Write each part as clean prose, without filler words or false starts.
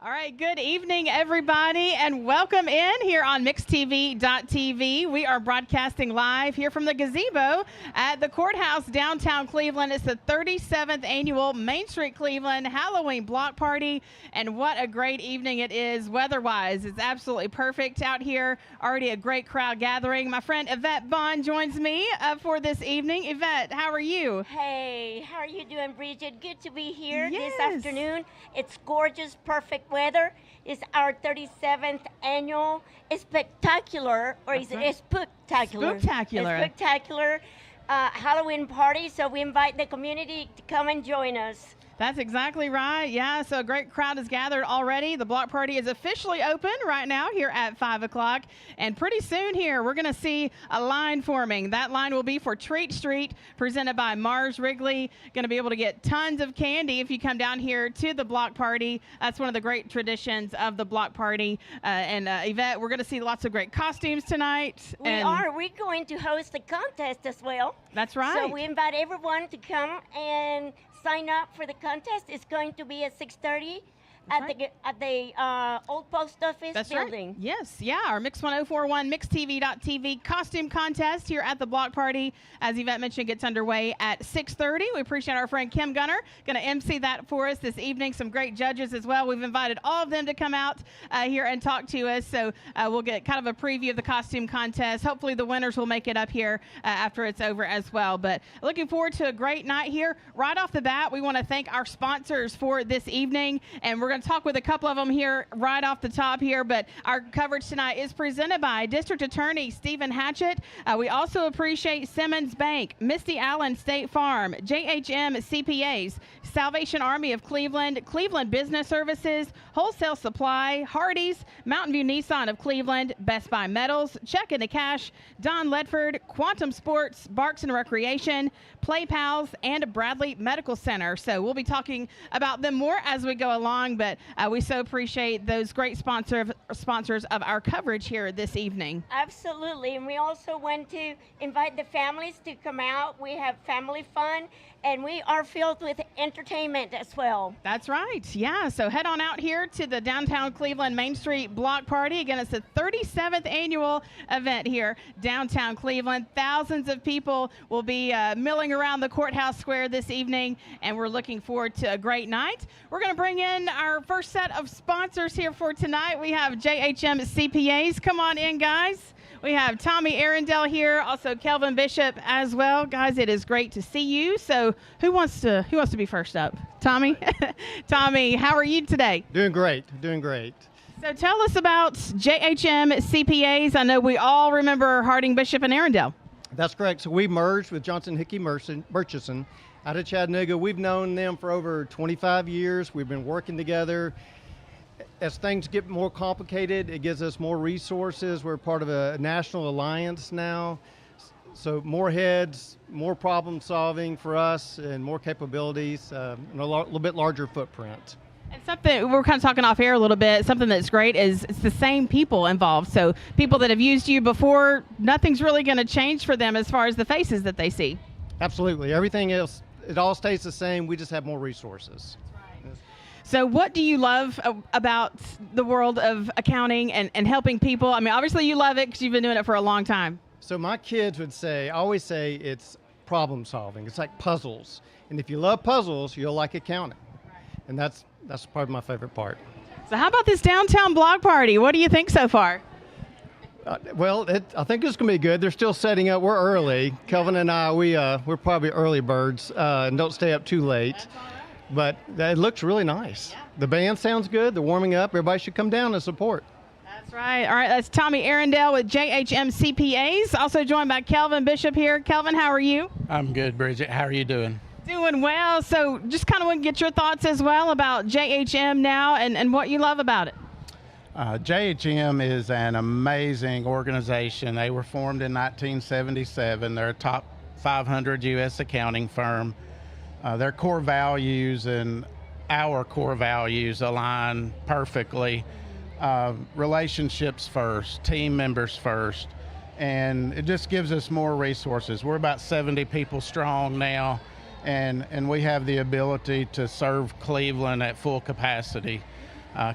All right, good evening, everybody, and welcome in here on MixedTV.tv. We are broadcasting live here from the gazebo at the courthouse downtown Cleveland. It's the 37th annual Mainstreet Cleveland Halloween block party, and what a great evening it is weather-wise. It's absolutely perfect out here. Already a great crowd gathering. My friend Yvette Bond joins me for this evening. Yvette, how are you? Hey, how are you doing, Bridget? Good to be here Yes. this afternoon. It's gorgeous, perfect weather. It's our 37th annual spectacular, or is it spectacular? Spectacular Halloween party. So we invite the community to come and join us. That's exactly right. Yeah, so a great crowd is gathered already. The block party is officially open right now here at 5 o'clock. And pretty soon here, we're going to see a line forming. That line will be for Treat Street, presented by Mars Wrigley. Going to be able to get tons of candy if you come down here to the block party. That's one of the great traditions of the block party. Yvette, we're going to see lots of great costumes tonight. We're going to host a contest as well. That's right. So we invite everyone to come and sign up for the contest. It's going to be at 6:30 at the old post office building. Right. Yes, yeah, our Mix 1041 MixedTV.tv costume contest here at the block party, as Yvette mentioned, gets underway at 6:30. We appreciate our friend Kim Gunner going to MC that for us this evening. Some great judges as well. We've invited all of them to come out here and talk to us, so we'll get kind of a preview of the costume contest. Hopefully the winners will make it up here after it's over as well. But looking forward to a great night here. Right off the bat, we want to thank our sponsors for this evening, and we're going to talk with a couple of them here right off the top here, but our coverage tonight is presented by District Attorney Stephen Hatchett. We also appreciate Simmons Bank, Misty Allen State Farm, JHM CPAs, Salvation Army of Cleveland, Cleveland Business Services, Wholesale Supply, Hardee's, Mountain View Nissan of Cleveland, Best Buy Metals, Check into Cash, Don Ledford, Quantum Sports, Barks and Recreation, Play Pals, and Bradley Medical Center. So we'll be talking about them more as we go along, but we so appreciate those great sponsors of our coverage here this evening. Absolutely, and we also want to invite the families to come out. We have family fun, and we are filled with entertainment as well. That's right, yeah, so head on out here to the downtown Cleveland Main Street block party. Again, it's the 37th annual event here downtown Cleveland. Thousands of people will be milling around the courthouse square this evening, and we're looking forward to a great night. We're going to bring in our first set of sponsors here for tonight. We have JHM CPAs. Come on in, guys. We have Tommy Arundel here, also Kelvin Bishop as well. Guys, it is great to see you. So who wants to be first up? Tommy? Tommy, how are you today? Doing great, doing great. So tell us about JHM CPAs. I know we all remember Harding, Bishop, and Arundel. That's correct. So we merged with Johnson Hickey Murchison out of Chattanooga. We've known them for over 25 years. We've been working together. As things get more complicated, it gives us more resources. We're part of a national alliance now. So more heads, more problem solving for us, and more capabilities, and a little bit larger footprint. And something we're kind of talking off air a little bit, something that's great is it's the same people involved. So people that have used you before, nothing's really going to change for them as far as the faces that they see. Absolutely. Everything else, it all stays the same. We just have more resources. So what do you love about the world of accounting and helping people? I mean, obviously you love it because you've been doing it for a long time. So my kids would always say it's problem solving. It's like puzzles. And if you love puzzles, you'll like accounting. And that's probably my favorite part. So how about this downtown block party? What do you think so far? I think it's going to be good. They're still setting up. We're early. Kelvin and I, we're probably early birds and don't stay up too late. But it looks really nice. Yeah. The band sounds good. They're warming up. Everybody should come down and support. That's right. All right, that's Tommy Arundel with JHM CPAs. Also joined by Kelvin Bishop here. Kelvin, how are you? I'm good, Bridget. How are you doing? Doing well. So just kind of want to get your thoughts as well about JHM now and what you love about it. JHM is an amazing organization. They were formed in 1977. They're a top 500 U.S. accounting firm. Their core values and our core values align perfectly. Relationships first, team members first, and it just gives us more resources. We're about 70 people strong now, and we have the ability to serve Cleveland at full capacity.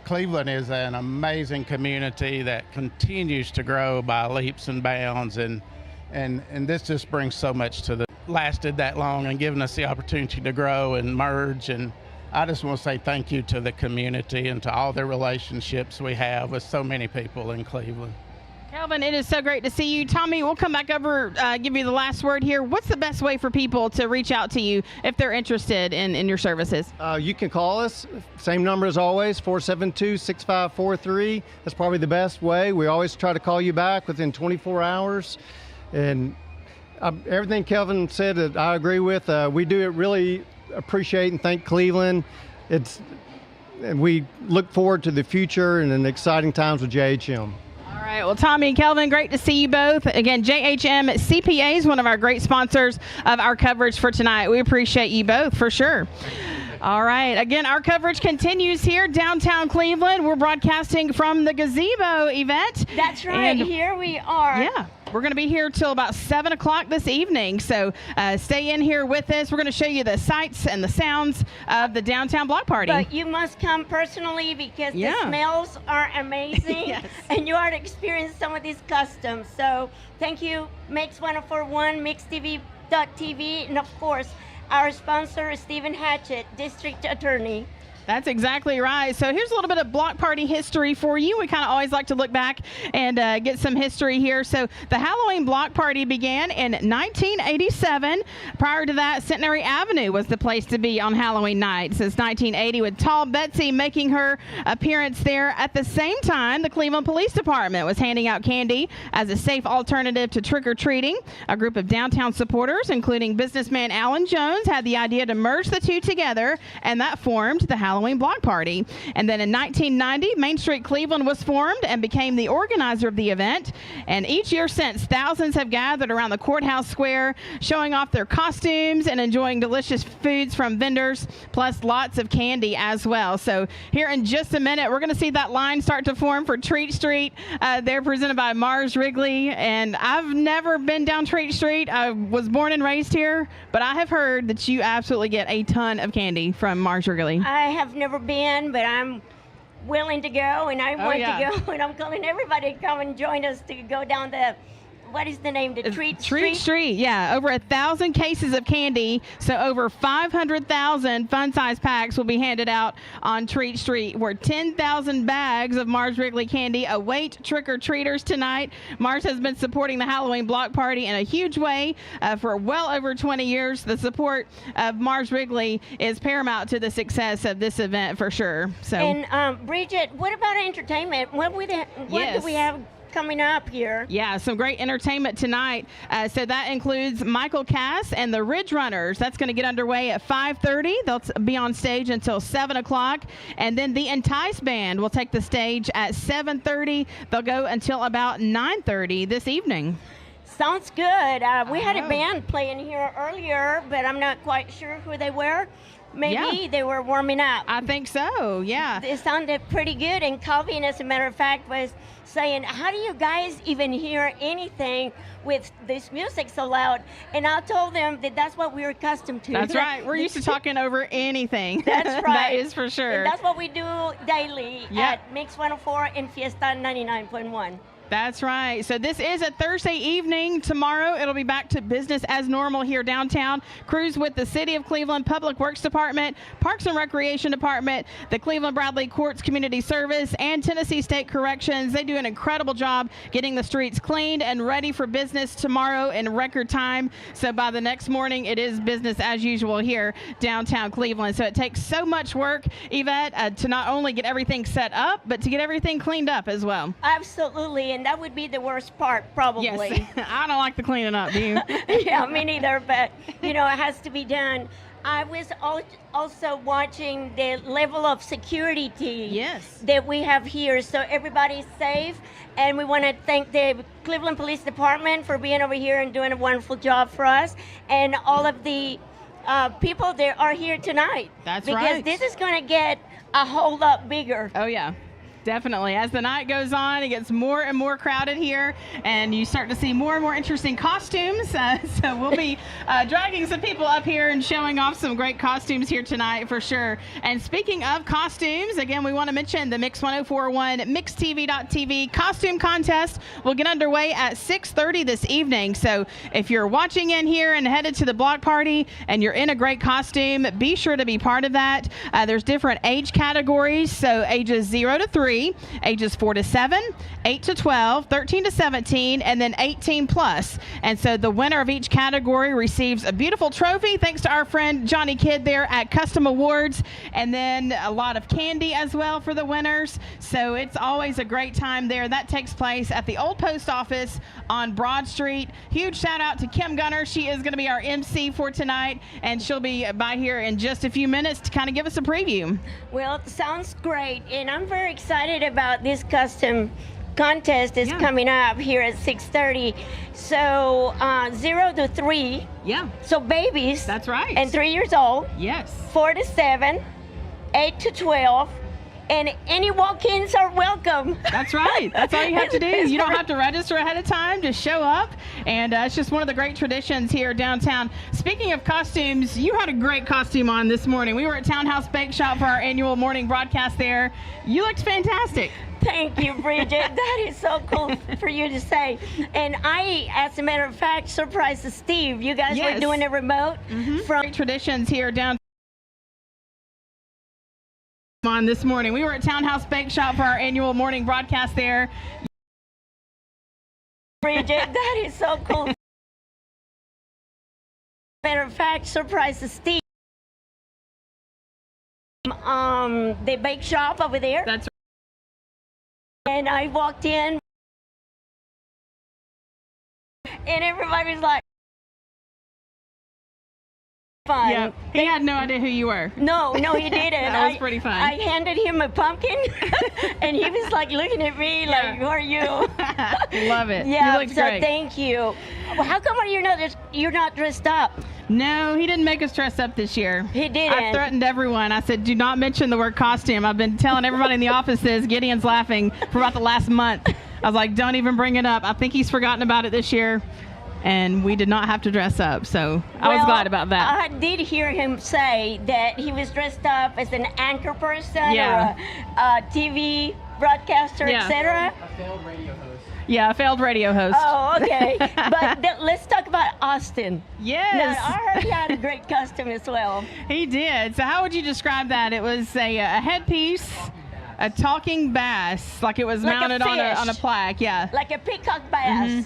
Cleveland is an amazing community that continues to grow by leaps and bounds, and this just brings so much to the lasted that long and given us the opportunity to grow and merge. And I just want to say thank you to the community and to all the relationships we have with so many people in Cleveland. Kelvin, it is so great to see you. Tommy, we'll come back over, give you the last word here. What's the best way for people to reach out to you if they're interested in your services? You can call us, same number as always, 472-6543. That's probably the best way. We always try to call you back within 24 hours. And everything Kelvin said that I agree with. We do really appreciate and thank Cleveland. And we look forward to the future and an exciting times with JHM. All right. Well, Tommy and Kelvin, great to see you both. Again, JHM CPA is one of our great sponsors of our coverage for tonight. We appreciate you both for sure. All right. Again, our coverage continues here downtown Cleveland. We're broadcasting from the gazebo event. That's right. And here we are. Yeah. We're going to be here till about 7 o'clock this evening. So stay in here with us. We're going to show you the sights and the sounds of the downtown block party. But you must come personally because the smells are amazing. Yes. And you are to experience some of these customs. So thank you, Mix 1041, MixTV.tv, and of course, our sponsor, Stephen Hatchett, District Attorney. That's exactly right. So here's a little bit of block party history for you. We kind of always like to look back and get some history here. So the Halloween block party began in 1987. Prior to that, Centenary Avenue was the place to be on Halloween night since 1980, with Tall Betsy making her appearance there. At the same time, the Cleveland Police Department was handing out candy as a safe alternative to trick-or-treating. A group of downtown supporters, including businessman Alan Jones, had the idea to merge the two together, and that formed the Halloween block party. And then in 1990, Mainstreet Cleveland was formed and became the organizer of the event. And each year since, thousands have gathered around the courthouse square, showing off their costumes and enjoying delicious foods from vendors, plus lots of candy as well. So here in just a minute, we're going to see that line start to form for Treat Street. They're presented by Mars Wrigley. And I've never been down Treat Street. I was born and raised here, but I have heard that you absolutely get a ton of candy from Mars Wrigley. I have never been, but I'm willing to go, and I want to go, and I'm calling everybody to come and join us to go down the, what is the name? The Treat Street, yeah. Over 1,000 cases of candy, so over 500,000 fun-size packs will be handed out on Treat Street, where 10,000 bags of Mars Wrigley candy await trick-or-treaters tonight. Mars has been supporting the Halloween block party in a huge way for well over 20 years. The support of Mars Wrigley is paramount to the success of this event for sure. So. And Bridget, what about entertainment? What do we have coming up here? Yeah, some great entertainment tonight. So that includes Michael Cass and the Ridge Runners. That's going to get underway at 5:30. They'll be on stage until 7 o'clock. And then the Entice Band will take the stage at 7:30. They'll go until about 9:30 this evening. Sounds good. We had a band playing here earlier, but I'm not quite sure who they were. Maybe they were warming up. I think so, yeah. It sounded pretty good. And Calvin, as a matter of fact, was saying, how do you guys even hear anything with this music so loud? And I told them that that's what we're accustomed to. That's right. We're used to talking over anything. That's right. That is for sure. And that's what we do daily at Mix 104 and Fiesta 99.1. That's right. So this is a Thursday evening. Tomorrow it'll be back to business as normal here downtown. Crews with the City of Cleveland Public Works Department, Parks and Recreation Department, the Cleveland Bradley Courts Community Service, and Tennessee State Corrections. They do an incredible job getting the streets cleaned and ready for business tomorrow in record time. So by the next morning, it is business as usual here downtown Cleveland. So it takes so much work, Yvette, to not only get everything set up, but to get everything cleaned up as well. Absolutely. And that would be the worst part, probably. Yes. I don't like the cleaning up, do you? Yeah, me neither, but, it has to be done. I was also watching the level of security that we have here, so everybody's safe. And we want to thank the Cleveland Police Department for being over here and doing a wonderful job for us, and all of the people that are here tonight. That's right. Because this is going to get a whole lot bigger. Oh, yeah. Definitely. As the night goes on, it gets more and more crowded here, and you start to see more and more interesting costumes. So we'll be dragging some people up here and showing off some great costumes here tonight for sure. And speaking of costumes, again, we want to mention the Mix 1041 MixTV.tv costume contest will get underway at 6:30 this evening. So if you're watching in here and headed to the block party and you're in a great costume, be sure to be part of that. There's different age categories, so ages 0 to 3. Ages 4 to 7, 8 to 12, 13 to 17, and then 18 plus. And so the winner of each category receives a beautiful trophy thanks to our friend Johnny Kidd there at Custom Awards, and then a lot of candy as well for the winners. So it's always a great time there. That takes place at the old post office on Broad Street. Huge shout out to Kim Gunner. She is going to be our MC for tonight, and she'll be by here in just a few minutes to kind of give us a preview. Well, it sounds great, and I'm very excited about this custom contest is coming up here at 6:30. So 0 to 3. Yeah. So babies. That's right. And 3 years old. Yes. 4 to 7, 8 to 12. And any walk-ins are welcome. That's right. That's all you have to do. You don't have to register ahead of time. Just show up. And it's just one of the great traditions here downtown. Speaking of costumes, you had a great costume on this morning. We were at Townhouse Bake Shop for our annual morning broadcast there. You looked fantastic. Thank you, Bridget. That is so cool for you to say. And I, as a matter of fact, surprised Steve. You guys were doing a remote from great traditions here downtown. On this morning. We were at Townhouse Bake Shop for our annual morning broadcast there. Bridget, that is so cool. Matter of fact, surprised Steve. The bake shop over there. That's right. And I walked in and everybody was like, fun. Yeah, he had no idea who you were. No, he didn't. That was pretty fun. I handed him a pumpkin, and he was like looking at me like, "Who are you?" Love it. Yeah, you looked great. Thank you. Well, how come you're not dressed up? No, he didn't make us dress up this year. He didn't. I threatened everyone. I said, do not mention the word costume. I've been telling everybody in the office this. Gideon's laughing for about the last month. I was like, don't even bring it up. I think he's forgotten about it this year. And we did not have to dress up, so I was glad about that. I did hear him say that he was dressed up as an anchor person or a TV broadcaster, etc. A failed radio host. Yeah, a failed radio host. Oh, okay. But let's talk about Austin. Yes. Now, I heard he had a great costume as well. He did. So how would you describe that? It was a headpiece, a talking bass, like it was like mounted on a plaque. Yeah. Like a peacock bass.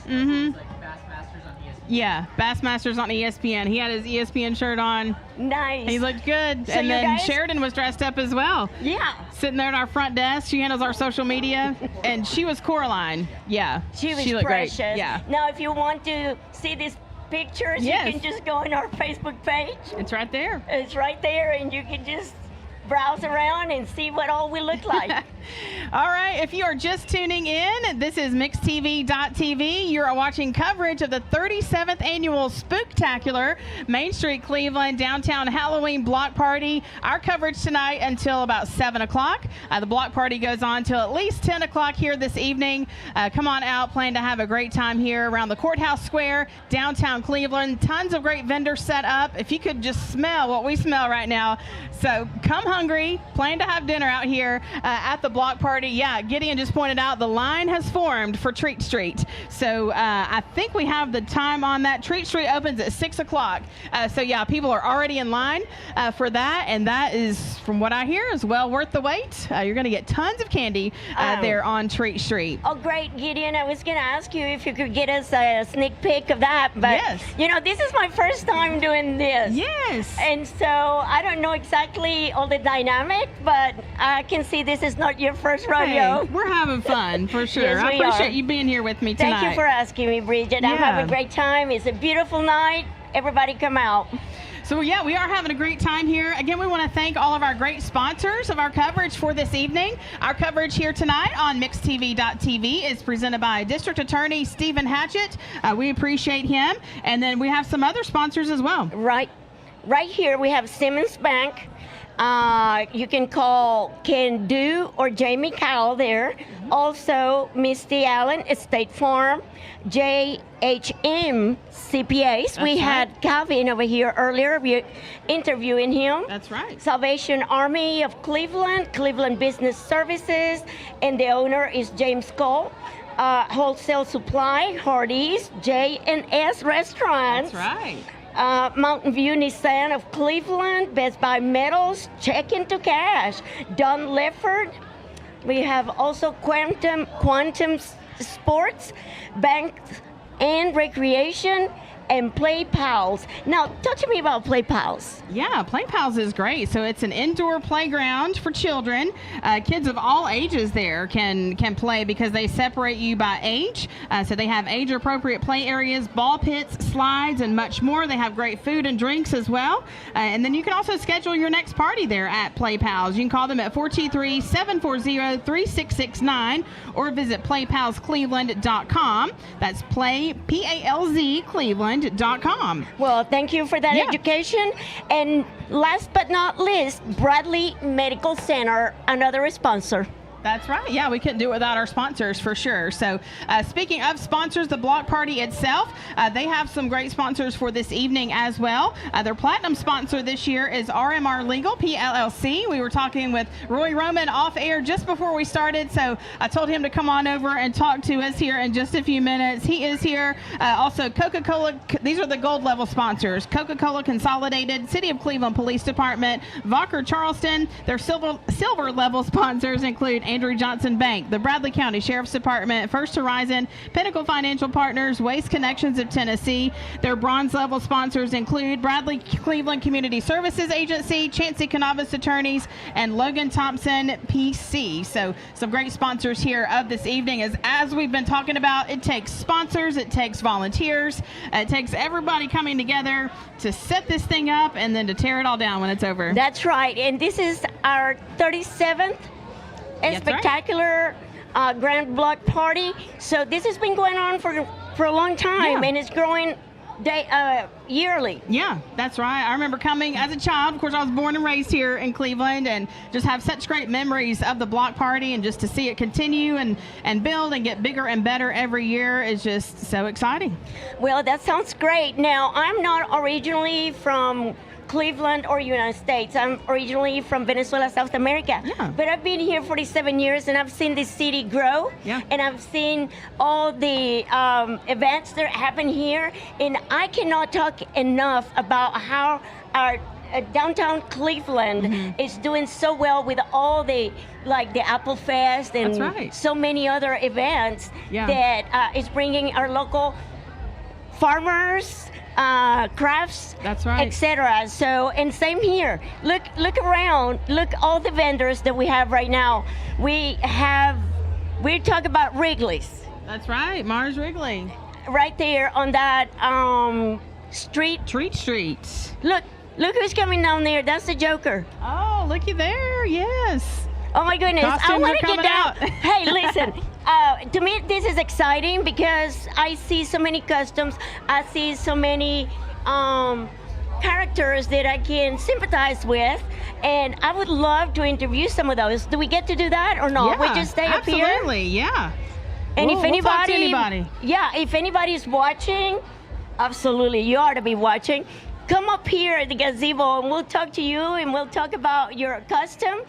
Yeah, Bassmasters on ESPN. He had his ESPN shirt on. Nice. He looked good. So and then guys, Sheridan was dressed up as well. Yeah. Sitting there at our front desk. She handles our social media. And she was Coraline. Yeah. She was looked precious. Great. Yeah. Now, if you want to see these pictures, you can just go on our Facebook page. It's right there. It's right there, and you can just browse around and see what all we look like. All right, if you are just tuning in, this is MixTV.tv. You are watching coverage of the 37th annual Spooktacular Main Street Cleveland Downtown Halloween Block Party. Our coverage tonight until about 7 o'clock. The block party goes on till at least 10 o'clock here this evening. Come on out, plan to have a great time here around the Courthouse Square, downtown Cleveland. Tons of great vendors set up. If you could just smell what we smell right now. So come hungry, plan to have dinner out here at the block party. Yeah, Gideon just pointed out the line has formed for Treat Street. So I think we have the time on that. Treat Street opens at 6 o'clock. So yeah, people are already in line for that. And that is, from what I hear, is well worth the wait. You're going to get tons of candy there on Treat Street. Oh, great, Gideon. I was going to ask you if you could get us a sneak peek of that. But, you know, this is my first time doing this. Yes. And so I don't know exactly all the dynamic, but I can see this is not your first rodeo. Hey, we're having fun for sure. Yes, I appreciate you being here with me tonight. Thank you for asking me, Bridget. I'm having a great time. It's a beautiful night. Everybody come out. So yeah, we are having a great time here. Again, we want to thank all of our great sponsors of our coverage for this evening. Our coverage here tonight on MixTV.tv is presented by District Attorney Stephen Hatchett. We appreciate him. And then we have some other sponsors as well. Right here we have Simmons Bank. You can call Ken Do or Jamie Cowell there. Also, Misty Allen, State Farm, JHM CPAs. We had Calvin over here earlier. We're interviewing him. That's right. Salvation Army of Cleveland, Cleveland Business Services, and the owner is James Cole. Wholesale Supply, Hardee's, J&S Restaurants. That's right. Mountain View Nissan of Cleveland, Best Buy Metals, Check Into Cash, Don Lefford. We have also Quantum Sports, Banks and Recreation, and Play Pals. Now, talk to me about Play Pals. Yeah, Play Pals is great. So it's an indoor playground for children. Kids of all ages there can play because they separate you by age. So they have age-appropriate play areas, ball pits, slides, and much more. They have great food and drinks as well. And then you can also schedule your next party there at Play Pals. You can call them at 423-740-3669 or visit playpalscleveland.com. That's P-A-L-Z, Cleveland. Well, thank you for that education. And last but not least, Bradley Medical Center, another sponsor. That's right. Yeah, we couldn't do it without our sponsors for sure. So speaking of sponsors, the block party itself, they have some great sponsors for this evening as well. Their platinum sponsor this year is RMR Legal, PLLC. We were talking with Roy Roman off air just before we started, so I told him to come on over and talk to us here in just a few minutes. He is here. Also, Coca-Cola, these are the gold level sponsors. Coca-Cola Consolidated, City of Cleveland Police Department, Vocker Charleston. Their silver level sponsors include Andrew Johnson Bank, the Bradley County Sheriff's Department, First Horizon, Pinnacle Financial Partners, Waste Connections of Tennessee. Their bronze level sponsors include Bradley Cleveland Community Services Agency, Chancey Cannabis Attorneys, and Logan Thompson PC. So some great sponsors here of this evening. As we've been talking about, it takes sponsors, it takes volunteers, it takes everybody coming together to set this thing up and then to tear it all down when it's over. That's right. And this is our 37th spectacular grand block party. So this has been going on for a long time, and it's growing yearly. Yeah, that's right. I remember coming as a child. Of course, I was born and raised here in Cleveland, and just have such great memories of the block party, and just to see it continue and build and get bigger and better every year is just so exciting. Well, that sounds great. Now, I'm not originally from Cleveland or United States. I'm originally from Venezuela, South America. Yeah. But I've been here 47 years, and I've seen this city grow. Yeah. And I've seen all the events that happen here. And I cannot talk enough about how our downtown Cleveland is doing so well with all the, like the Apple Fest and so many other events that is bringing our local farmers, crafts, etc. So, and same here. Look around. Look all the vendors that we have right now. We talk about Wrigley's. That's right, Mars Wrigley. Right there on that street. Treat Street. Look who's coming down there. That's the Joker. Oh, looky there. Yes. Oh my goodness. Costumes I want to get down. out. Hey, listen. To me, this is exciting because I see so many customs. I see so many characters that I can sympathize with, and I would love to interview some of those. Do we get to do that or not? Yeah, we just stay up here? Absolutely, yeah. And if we'll talk to anybody. Yeah, if anybody's watching, absolutely, you ought to be watching. Come up here at the gazebo, and we'll talk to you, and we'll talk about your custom.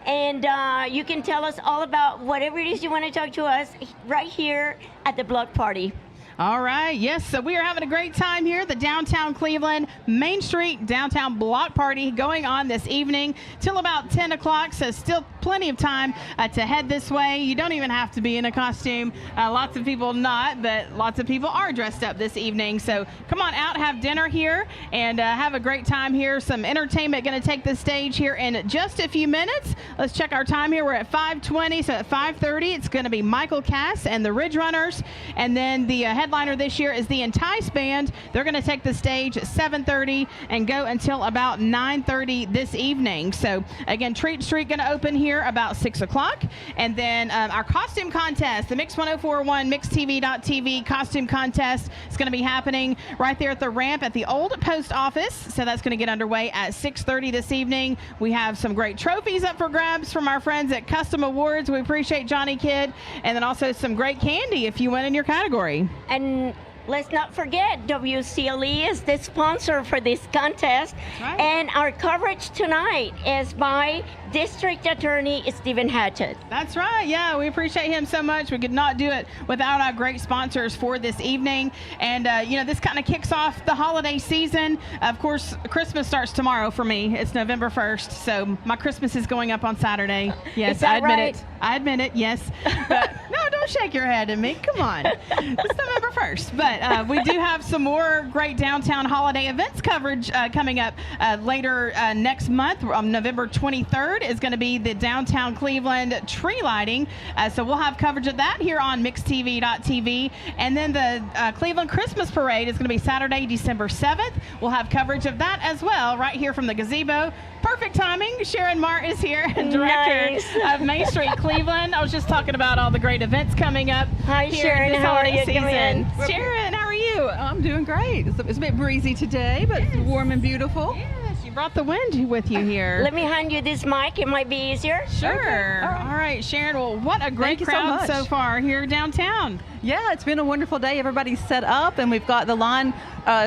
And you can tell us all about whatever it is you want to talk to us right here at the block party. All right. Yes. So we are having a great time here at the downtown Cleveland Mainstreet downtown block party going on this evening till about 10 o'clock. So still plenty of time to head this way. You don't even have to be in a costume. Lots of people not, but lots of people are dressed up this evening. So come on out, have dinner here, and have a great time here. Some entertainment going to take the stage here in just a few minutes. Let's check our time here. We're at 5:20. So at 5:30, it's going to be Michael Cass and the Ridge Runners, and then the headliner this year is the Entice Band. They're going to take the stage at 7:30 and go until about 9:30 this evening. So again, Treat Street going to open here here about 6 o'clock. And then our costume contest, the Mix 1041 MixTV.tv costume contest is going to be happening right there at the ramp at the old post office. So that's going to get underway at 6:30 this evening. We have some great trophies up for grabs from our friends at Custom Awards. We appreciate Johnny Kidd. And then also some great candy if you win in your category. And let's not forget, WCLE is the sponsor for this contest. Right. And our coverage tonight is by District Attorney Stephen Hatchett. That's right. Yeah, we appreciate him so much. We could not do it without our great sponsors for this evening. And, this kind of kicks off the holiday season. Of course, Christmas starts tomorrow for me. It's November 1st. So my Christmas is going up on Saturday. Yes, Is that I admit right? it. I admit it, yes. But no, don't shake your head at me. Come on. It's November 1st. But we do have some more great downtown holiday events coverage coming up later next month. On November 23rd is going to be the downtown Cleveland tree lighting. So we'll have coverage of that here on MixTV.tv. And then the Cleveland Christmas Parade is going to be Saturday, December 7th. We'll have coverage of that as well right here from the gazebo. Perfect timing. Sharon Mart is here, director of Mainstreet Cleveland. I was just talking about all the great events coming up. Hi, here Sharon. this How are holiday you season. doing? Sharon, how are you? I'm doing great. It's a bit breezy today, but it's warm and beautiful. Yes, you brought the wind with you here. Let me hand you this mic. It might be easier. Sure. Okay. All right, Sharon. Well, what a great Thank you so crowd much. so far here downtown. Yeah, it's been a wonderful day. Everybody's set up, and we've got the line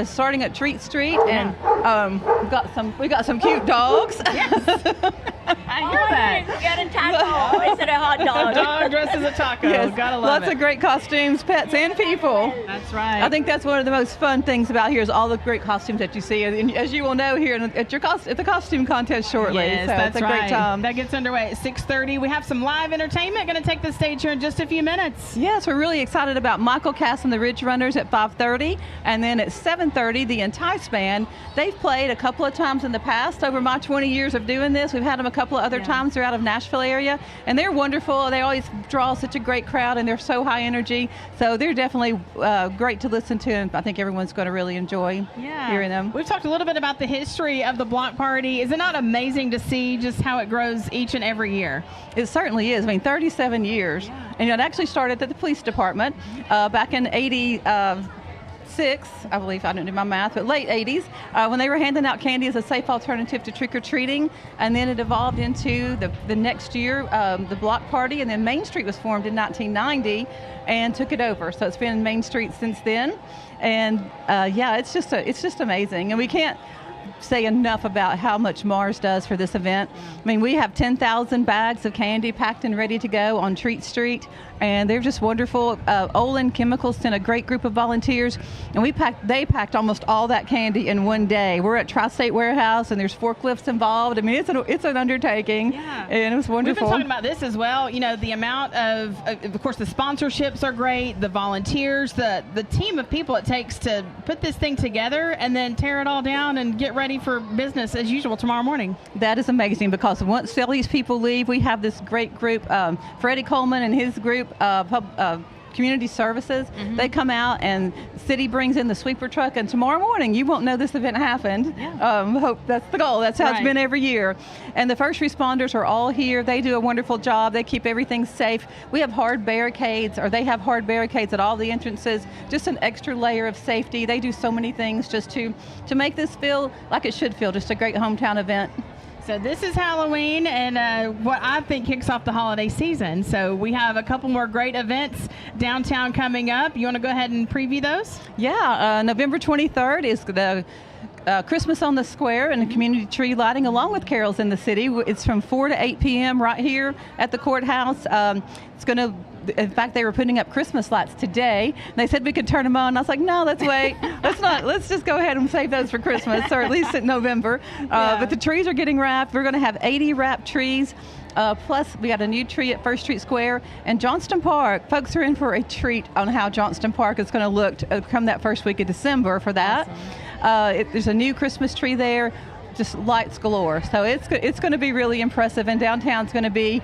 starting at Treat Street, and we got some cute dogs. I hear that. You got a taco. Is it a hot A dog? dog dressed as a taco. Yes, Gotta love lots it. of great costumes, pets and people. That's right. I think that's one of the most fun things about here is all the great costumes that you see, and as you will know here at the costume contest shortly. Yes, so that's it's a right. great time. That gets underway at 6:30. We have some live entertainment going to take the stage here in just a few minutes. Yes, we're really excited about Michael Cass and the Ridge Runners at 5:30, and then at 7:30, the Entice Band. They've played a couple of times in the past. Over my 20 years of doing this, we've had them a couple of other times. They're out of Nashville area, and they're wonderful. They always draw such a great crowd, and they're so high energy. So they're definitely great to listen to, and I think everyone's going to really enjoy hearing them. We've talked a little bit about the history of the block party. Is it not amazing to see just how it grows each and every year? It certainly is. I mean, 37 years. And it actually started at the police department back in 86, I believe, I don't do my math, but late 80s, when they were handing out candy as a safe alternative to trick-or-treating. And then it evolved into the next year, the block party, and then Mainstreet was formed in 1990 and took it over. So it's been Mainstreet since then. And it's just amazing. And we can't say enough about how much Mars does for this event. I mean, we have 10,000 bags of candy packed and ready to go on Treat Street, and they're just wonderful. Olin Chemicals sent a great group of volunteers, and they packed almost all that candy in one day. We're at Tri-State Warehouse, and there's forklifts involved. I mean, it's an undertaking, and it was wonderful. We've been talking about this as well. You know, the amount of course, the sponsorships are great, the volunteers, the team of people it takes to put this thing together and then tear it all down and get ready for business as usual tomorrow morning. That is amazing, because once all these people leave, we have this great group, Freddie Coleman and his group, Community Services. They come out, and the city brings in the sweeper truck, and tomorrow morning you won't know this event happened. Hope that's the goal. That's how it's been every year. And the first responders are all here. They do a wonderful job. They keep everything safe. We have hard barricades, or they have hard barricades at all the entrances, just an extra layer of safety. They do so many things just to make this feel like it should feel, just a great hometown event. So this is Halloween, and what I think kicks off the holiday season. So we have a couple more great events downtown coming up. You want to go ahead and preview those? Yeah, November 23rd is the Christmas on the Square and the community tree lighting, along with carols in the city. It's from 4 to 8 p.m. right here at the courthouse. It's going to, in fact, they were putting up Christmas lights today. They said we could turn them on. I was like, no, let's wait. Let's just go ahead and save those for Christmas, or at least in November. But the trees are getting wrapped. We're going to have 80 wrapped trees. Plus, we got a new tree at First Street Square. And Johnston Park, folks are in for a treat on how Johnston Park is going to look come that first week of December for that. Awesome. There's a new Christmas tree there. just lights galore. So it's going to be really impressive, and downtown's going to be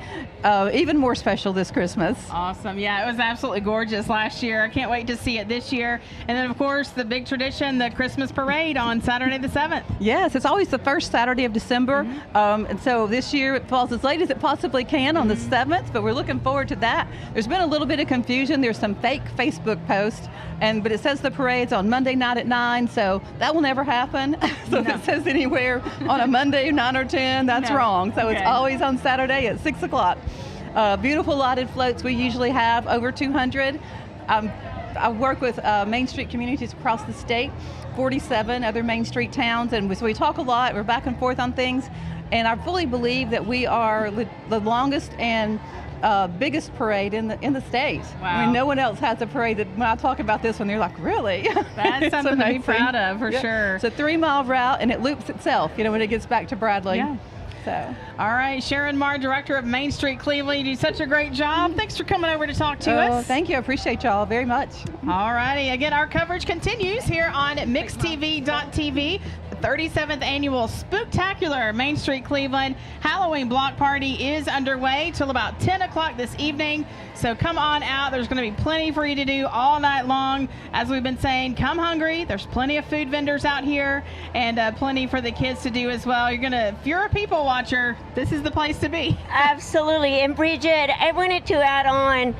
even more special this Christmas. Awesome. Yeah, it was absolutely gorgeous last year. I can't wait to see it this year. And then, of course, the big tradition, the Christmas parade on Saturday the 7th. Yes, it's always the first Saturday of December. And so this year it falls as late as it possibly can on the 7th, but we're looking forward to that. There's been a little bit of confusion. There's some fake Facebook posts, but it says the parade's on Monday night at 9, so that will never happen. So if it says anywhere on a Monday, 9 or 10, that's wrong. So it's always on Saturday at 6 o'clock. Beautiful lighted floats. We usually have over 200. I work with Main Street communities across the state, 47 other Main Street towns, and so we talk a lot. We're back and forth on things, and I fully believe that we are the longest and biggest parade in the state. Wow. I mean, no one else has a parade that, when I talk about this one, they're like, really? That's something to be proud of, for sure. It's a 3-mile route, and it loops itself, when it gets back to Bradley. Yeah. So. All right, Sharon Marr, Director of Main Street Cleveland, you do such a great job. Thanks for coming over to talk to us. Thank you. I appreciate y'all very much. All righty. Again, our coverage continues here on mixtv.tv. 37th annual Spooktacular Main Street Cleveland Halloween block party is underway till about 10 o'clock this evening. So come on out. There's going to be plenty for you to do all night long. As we've been saying, come hungry. There's plenty of food vendors out here, and plenty for the kids to do as well. If you're a people watcher, this is the place to be. Absolutely. And Bridget, I wanted to add on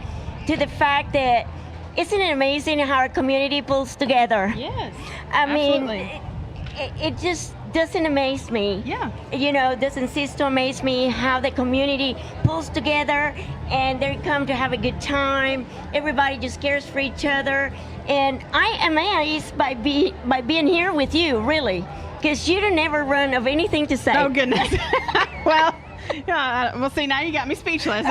to the fact that isn't it amazing how our community pulls together? Yes. Absolutely. I mean, it just doesn't amaze me. Yeah. Doesn't cease to amaze me how the community pulls together and they come to have a good time. Everybody just cares for each other. And I am amazed by being here with you, really, because you don't ever run of anything to say. Oh, goodness. Well, well, see, now you got me speechless.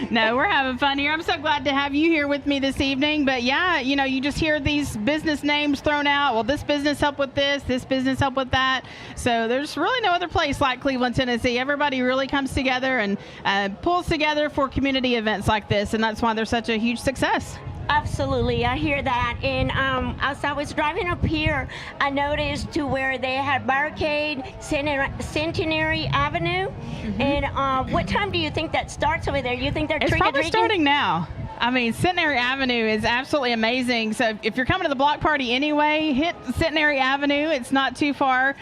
No, we're having fun here. I'm so glad to have you here with me this evening. But yeah, you just hear these business names thrown out. Well, this business helped with this business helped with that. So there's really no other place like Cleveland, Tennessee. Everybody really comes together and pulls together for community events like this, and that's why they're such a huge success. Absolutely, I hear that. And as I was driving up here, I noticed to where they had barricade Centenary Avenue. And what time do you think that starts over there? You think they're It's probably starting now. I mean, Centenary Avenue is absolutely amazing. So if you're coming to the block party anyway, hit Centenary Avenue. It's not too far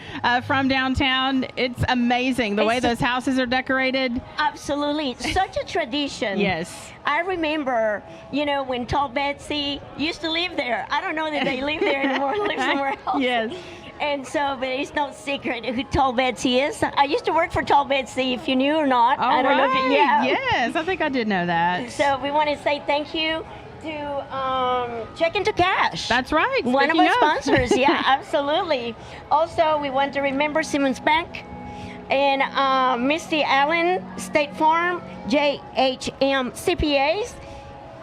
from downtown. It's amazing the way those houses are decorated. Absolutely. It's such a tradition. Yes. I remember, when Tall Betsy used to live there. I don't know that they live there anymore, live somewhere else. Yes. And so, but it's no secret who Tall Betsy is. I used to work for Tall Betsy, if you knew or not. I don't know if you, Yes, I think I did know that. So we want to say thank you to Check Into Cash. That's right. One of our sponsors. Yeah, absolutely. Also, we want to remember Simmons Bank and Misty Allen, State Farm, JHM CPAs,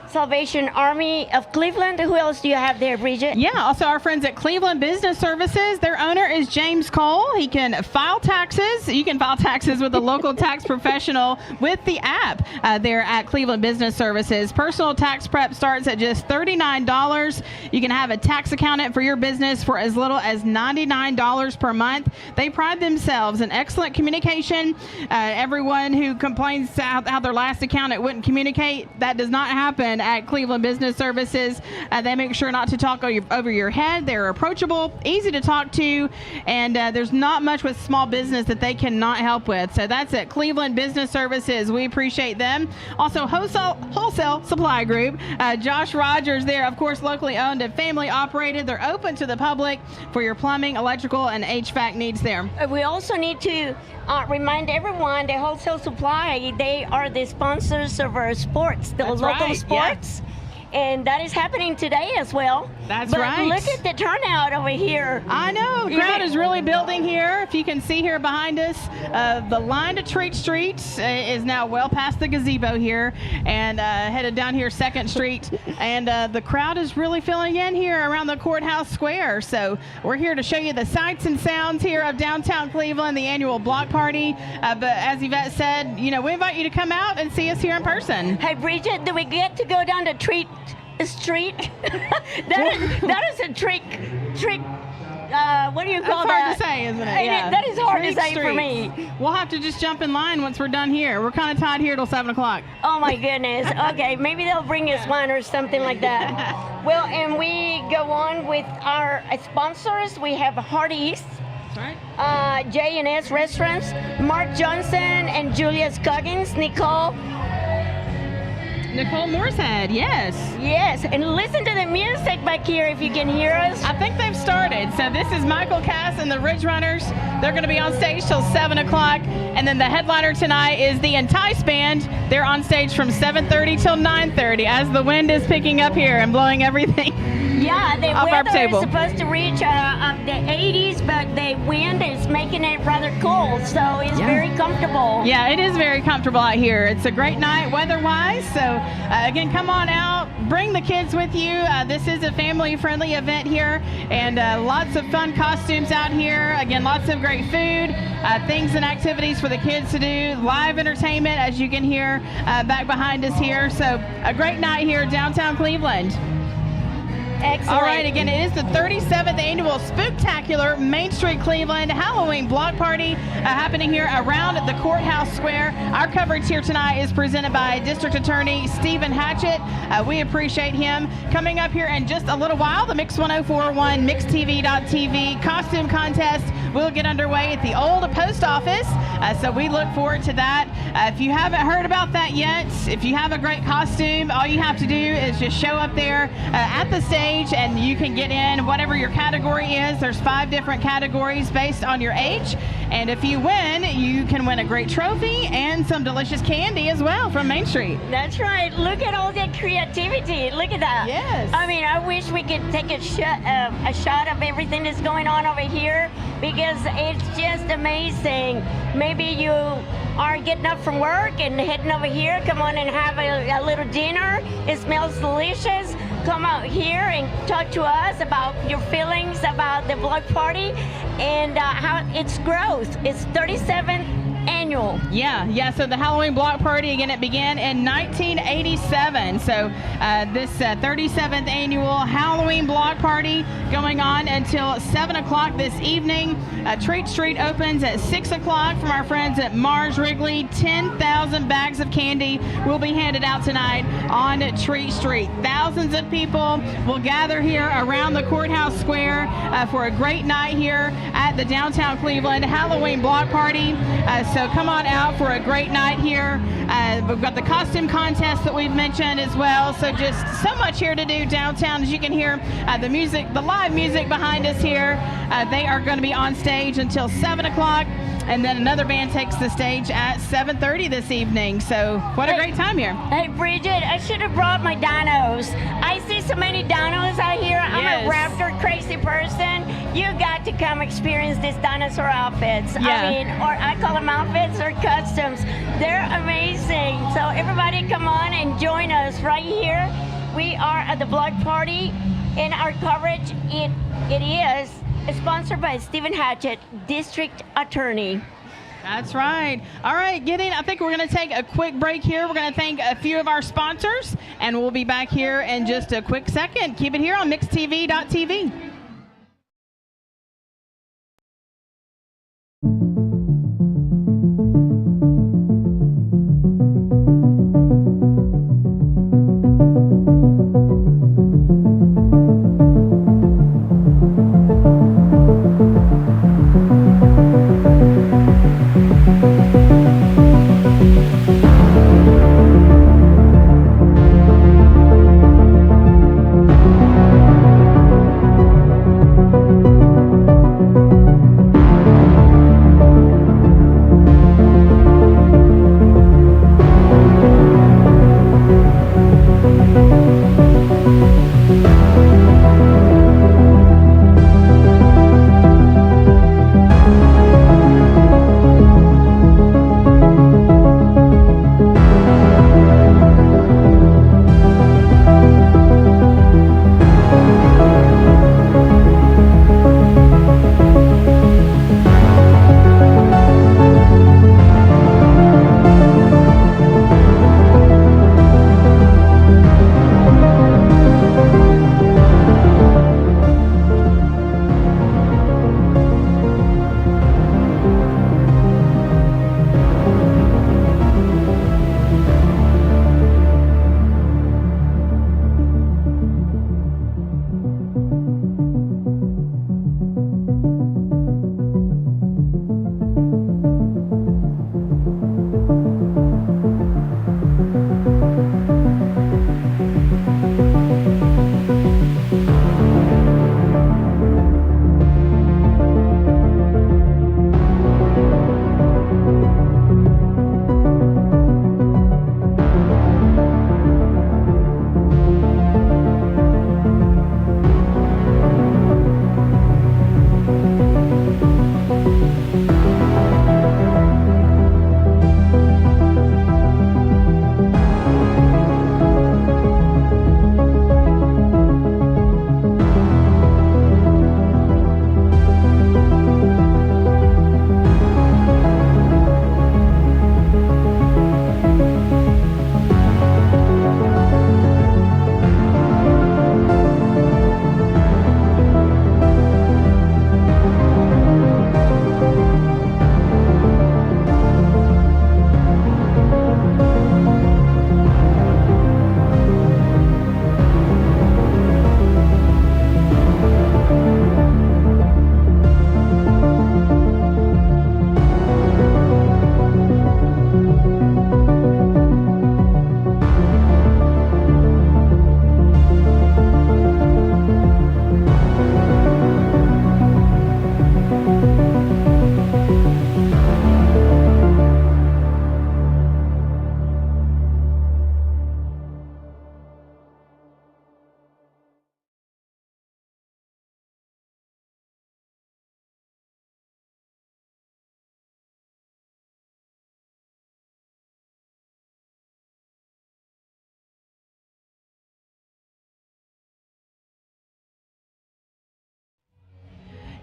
Salvation Army of Cleveland. Who else do you have there, Bridget? Yeah, also our friends at Cleveland Business Services. Their owner is James Cole. He can file taxes. You can file taxes with a local tax professional with the app there at Cleveland Business Services. Personal tax prep starts at just $39. You can have a tax accountant for your business for as little as $99 per month. They pride themselves in excellent communication. Everyone who complains how their last accountant wouldn't communicate, that does not happen at Cleveland Business Services. They make sure not to talk over your head. They're approachable, easy to talk to, and there's not much with small business that they cannot help with. So that's at Cleveland Business Services. We appreciate them. Also, Wholesale Supply Group. Josh Rogers there, of course, locally owned and family operated. They're open to the public for your plumbing, electrical, and HVAC needs there. We also need to remind everyone that Wholesale Supply, they are the sponsors of our sports, the local sports. Yeah. And that is happening today as well. That's right. Look at the turnout over here. I know. The crowd is really building here. If you can see here behind us, the line to Treat Street is now well past the gazebo here and headed down here 2nd Street. And the crowd is really filling in here around the courthouse square. So we're here to show you the sights and sounds here of downtown Cleveland, the annual block party. But as Yvette said, we invite you to come out and see us here in person. Hey, Bridget, do we get to go down to Treat Street? that is a trick what do you call That's that? hard to say, isn't it? Yeah. That is hard Treat to say for streets. me. We'll have to just jump in line once we're done here. We're kind of tied here till 7 o'clock. Oh my goodness. Okay, maybe they'll bring us one or something like that. Well, and we go on with our sponsors. We have Hardee's, That's right. J&S Restaurants, Mark Johnson and Julius Coggins, Nicole Mooreshead, yes. Yes, and listen to the music back here if you can hear us. I think they've started. So this is Michael Cass and the Ridge Runners. They're going to be on stage till 7 o'clock. And then the headliner tonight is the Entice Band. They're on stage from 7:30 till 9:30 as the wind is picking up here and blowing everything. Yeah, the off our weather table. is supposed to reach the 80s, but the wind is making it rather cold, so it's very comfortable. Yeah, it is very comfortable out here. It's a great night weather-wise. So again, come on out, bring the kids with you. This is a family-friendly event here, and lots of fun costumes out here. Again, lots of great food, things and activities for the kids to do, live entertainment, as you can hear back behind us here. So a great night here downtown Cleveland. Excellent. All right, again, it is the 37th annual Spooktacular Main Street Cleveland Halloween block party happening here around the Courthouse Square. Our coverage here tonight is presented by District Attorney Stephen Hatchett. We appreciate him. Coming up here in just a little while, the Mix 1041 MixTV.tv costume contest will get underway at the old post office. So we look forward to that. If you haven't heard about that yet, if you have a great costume, all you have to do is just show up there at the stage and you can get in whatever your category is. There's 5 different categories based on your age. And if you win, you can win a great trophy and some delicious candy as well from Main Street. That's right. Look at all that creativity. Look at that. Yes. I mean, I wish we could take a shot of everything that's going on over here because it's just amazing. Maybe you are getting up from work and heading over here. Come on and have a little dinner. It smells delicious. Come out here and talk to us about your feelings about the block party and how its growth. It's 37th annual. Yeah. So the Halloween block party, again, it began in 1987. So this 37th annual Halloween block party going on until 7 o'clock this evening. Treat Street opens at 6 o'clock from our friends at Mars Wrigley. 10,000 bags of candy will be handed out tonight on Treat Street. Thousands of people will gather here around the Courthouse Square for a great night here at the downtown Cleveland Halloween block party. So come on out for a great night here. We've got the costume contest that we've mentioned as well. So just so much here to do downtown. As you can hear the music, the live music behind us here. They are going to be on stage until 7 o'clock. And then another band takes the stage at 7:30 this evening. So what a great time here. Hey, Bridget, I should have brought my dinos. I see so many dinos out here. I'm a raptor crazy person. You got to come experience these dinosaur outfits. Yeah. I mean, or I call them outfits or customs. They're amazing. So everybody come on and join us right here. We are at the block party. In our coverage, it is sponsored by Stephen Hatchett, District Attorney. That's right. All right, Gideon, I think we're going to take a quick break here. We're going to thank a few of our sponsors, and we'll be back here in just a quick second. Keep it here on MixTV.tv.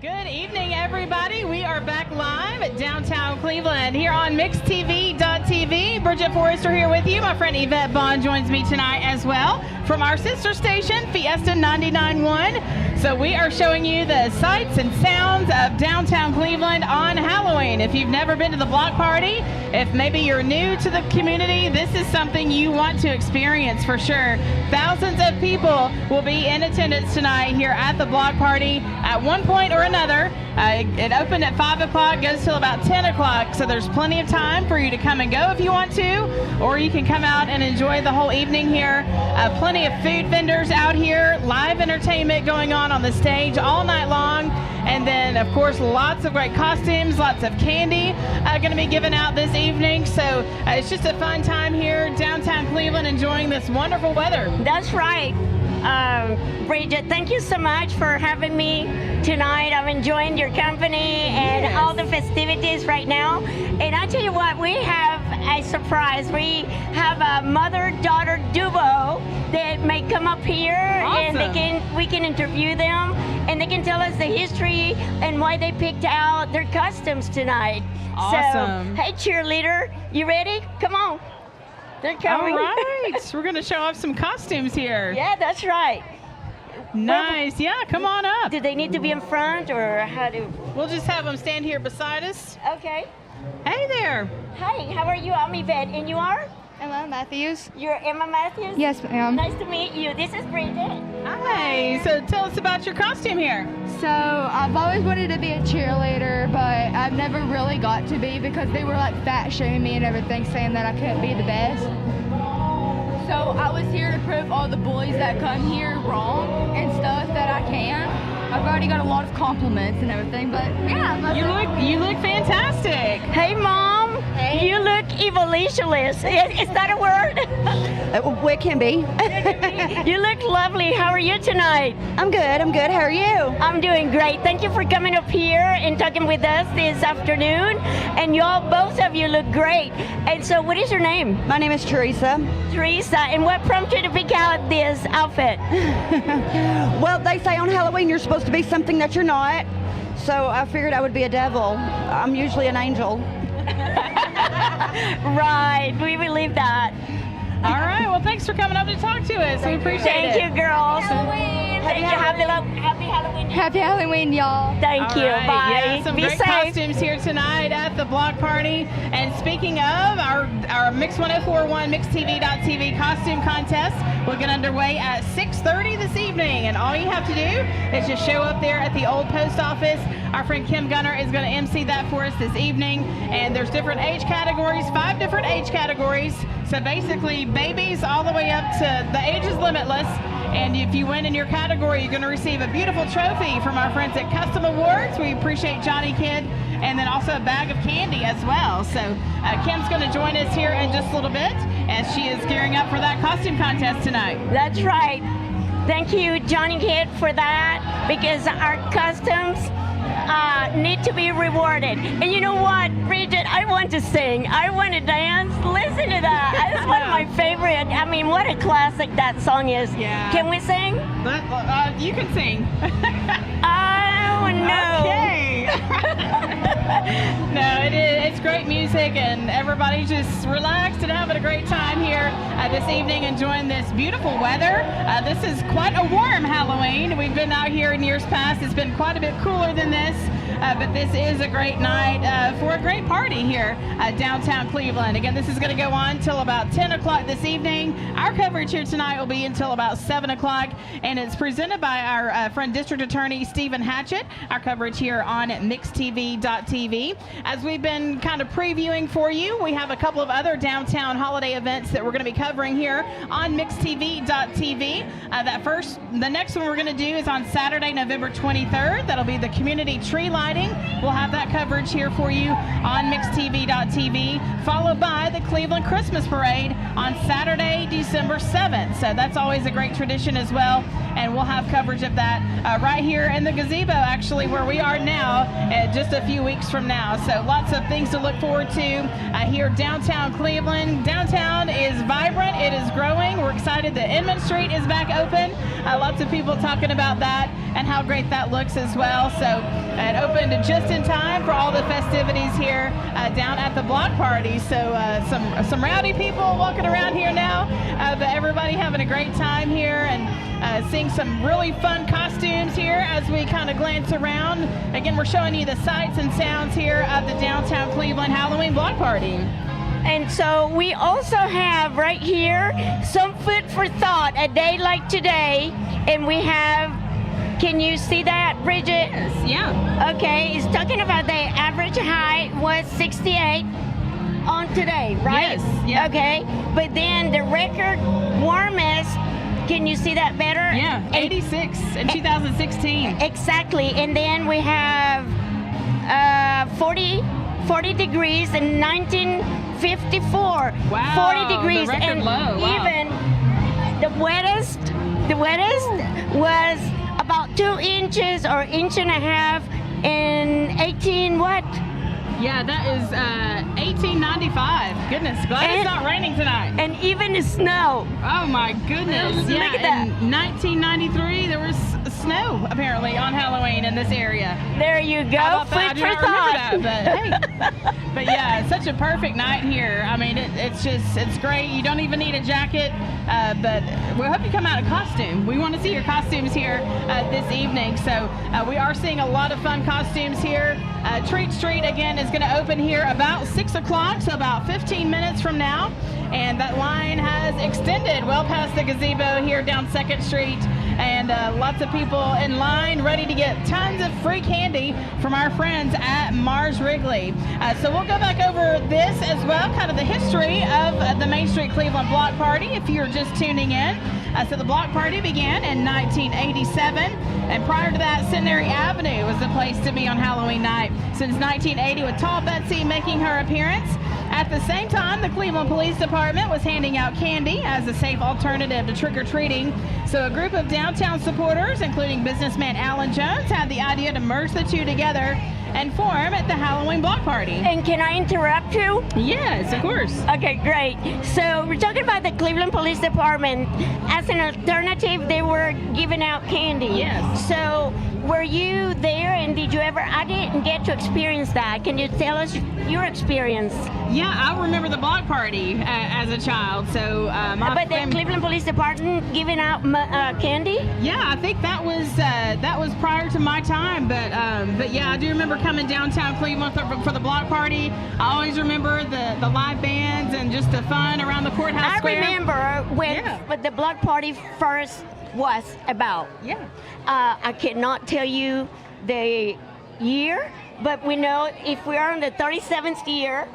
Good evening, everybody. We are back live at downtown Cleveland here on MixedTV.tv. Bridget Forrester here with you. My friend Yvette Bond joins me tonight as well from our sister station, Fiesta 99.1. So we are showing you the sights and sounds of downtown Cleveland on Halloween. If you've never been to the block party, if maybe you're new to the community, this is something you want to experience for sure. Thousands of people will be in attendance tonight here at the block party at one point or another. It opened at 5 o'clock, goes till about 10 o'clock, so there's plenty of time for you to come and go if you want to, or you can come out and enjoy the whole evening here. Plenty of food vendors out here, live entertainment going on the stage all night long, and then of course lots of great costumes, lots of candy going to be given out this evening. So it's just a fun time here downtown Cleveland, enjoying this wonderful weather. That's right. Bridget, thank you so much for having me tonight. I'm enjoying your company and all the festivities right now. And I tell you what, we have a surprise. We have a mother-daughter duo that may come up here, and we can interview them, and they can tell us the history and why they picked out their costumes tonight. Awesome. So, hey cheerleader, you ready? Come on. They're coming. All right, we're going to show off some costumes here. Yeah, that's right. Nice. Yeah, come on up. Do they need to be in front, or how do? We'll just have them stand here beside us. Okay. Hey there. Hi, how are you? I'm Yvette, and you are? Emma Matthews. You're Emma Matthews? Yes, ma'am. Nice to meet you. This is Bridget. Hi. So tell us about your costume here. So I've always wanted to be a cheerleader, but I've never really got to be because they were like fat shaming me and everything, saying that I couldn't be the best. So I was here to prove all the boys that come here wrong and stuff that I can. I've already got a lot of compliments and everything, but yeah. You look fantastic. Hey, Mom. Hey. You look evolutionist. Is that a word? It can be. You look lovely. How are you tonight? I'm good. How are you? I'm doing great. Thank you for coming up here and talking with us this afternoon. And y'all, both of you look great. And so what is your name? My name is Teresa. Teresa. And what prompted you to pick out this outfit? Well, they say on Halloween you're supposed to be something that you're not. So I figured I would be a devil. I'm usually an angel. Right. We believe that. All right. Well, thanks for coming up to talk to us. We appreciate it. Thank you, girls. Happy Halloween. Happy Halloween, y'all. Thank you. Right. Bye. Yeah, some Be great safe. costumes here tonight at the block party. And speaking of our Mix 1041 MixedTV.tv costume contest, will get underway at 6:30 this evening. And all you have to do is just show up there at the old post office. Our friend Kim Gunner is going to MC that for us this evening. And there's different age categories, 5 different age categories. So basically babies all the way up to the age is limitless. And if you win in your category, you're going to receive a beautiful trophy from our friends at Custom Awards. We appreciate Johnny Kidd, and then also a bag of candy as well. So Kim's going to join us here in just a little bit as she is gearing up for that costume contest tonight. That's right. Thank you, Johnny Kidd, for that, because our customs need to be rewarded. And you know what, Bridget, I want to sing. I want to dance. Listen to that. That's one of my favorite. I mean, what a classic that song is. Yeah. Can we sing? You can sing. Oh, no. Okay. No, it's great music, and everybody's just relaxed and having a great time here this evening, enjoying this beautiful weather. This is quite a warm Halloween. We've been out here in years past. It's been quite a bit cooler than this, but this is a great night for a great party here downtown Cleveland. Again, this is going to go on till about 10 o'clock this evening. Our coverage here tonight will be until about 7 o'clock, and it's presented by our friend District Attorney Stephen Hatchett. Our coverage here on MixedTV.tv. As we've been kind of previewing for you, we have a couple of other downtown holiday events that we're going to be covering here on MixedTV.tv. The next one we're going to do is on Saturday, November 23rd. That'll be the community tree lighting. We'll have that coverage here for you on MixedTV.tv, followed by the Cleveland Christmas Parade on Saturday, December 7th. So that's always a great tradition as well, and we'll have coverage of that right here in the gazebo, actually, where we are now, just a few weeks from now. So lots of things to look forward to here downtown Cleveland. Downtown is vibrant. It is growing. We're excited that Mainstreet is back open. Lots of people talking about that and how great that looks as well. So it opened just in time for all the festivities here down at the block party. So some rowdy people walking around here now, but everybody having a great time here and seeing some really fun costumes here as we kind of glance around. Again, we're showing you the sights and sounds here of the downtown Cleveland Halloween block party. And so we also have right here some food for thought, a day like today. And we have, can you see that, Bridget? Yes, yeah. Okay, it's talking about the average height was 68 on today, right? Yes, yeah. Okay, but then the record warmest, can you see that better? Yeah, 86 in 2016. Exactly, and then we have 40 degrees in 1954. Wow, 40 degrees. the record And low. Wow. even the wettest was about 2 inches or inch and a half in 18 what? Yeah, that is 1895. Goodness, glad it's not raining tonight. And even the snow. Oh my goodness. Look Yeah, at that. in 1993 there was snow apparently on Halloween in this area. There you go. How about that? I Food do for not remember thought. that, but hey. But yeah, it's such a perfect night here. I mean, it's great. You don't even need a jacket, but we hope you come out in costume. We want to see your costumes here this evening. So we are seeing a lot of fun costumes here. Treat Street again is going to open here about 6 o'clock, so about 15 minutes from now. And that line has extended well past the gazebo here down 2nd Street. And lots of people in line ready to get tons of free candy from our friends at Mars Wrigley. So we'll go back over this as well, kind of the history of the Mainstreet Cleveland Block Party if you're just tuning in. So the block party began in 1987, and prior to that, Centenary Avenue was the place to be on Halloween night since 1980, with Tall Betsy making her appearance. At the same time, the Cleveland Police Department was handing out candy as a safe alternative to trick-or-treating. So a group of downtown supporters, including businessman Alan Jones, had the idea to merge the two together and form the Halloween block party. And can I interrupt you? Yes, of course. Okay, great. So we're talking about the Cleveland Police Department. As an alternative, they were giving out candy. Yes. So were you there, and did you ever, I didn't get to experience that. Can you tell us your experience? Yeah, I remember the block party as a child. So But the Cleveland Police Department giving out candy? Yeah, I think that was prior to my time, but yeah, I do remember coming downtown Cleveland for the block party. I always remember the live bands and just the fun around the courthouse square. I remember when the block party first was about. Yeah. I cannot tell you the year, but we know if we are in the 37th year.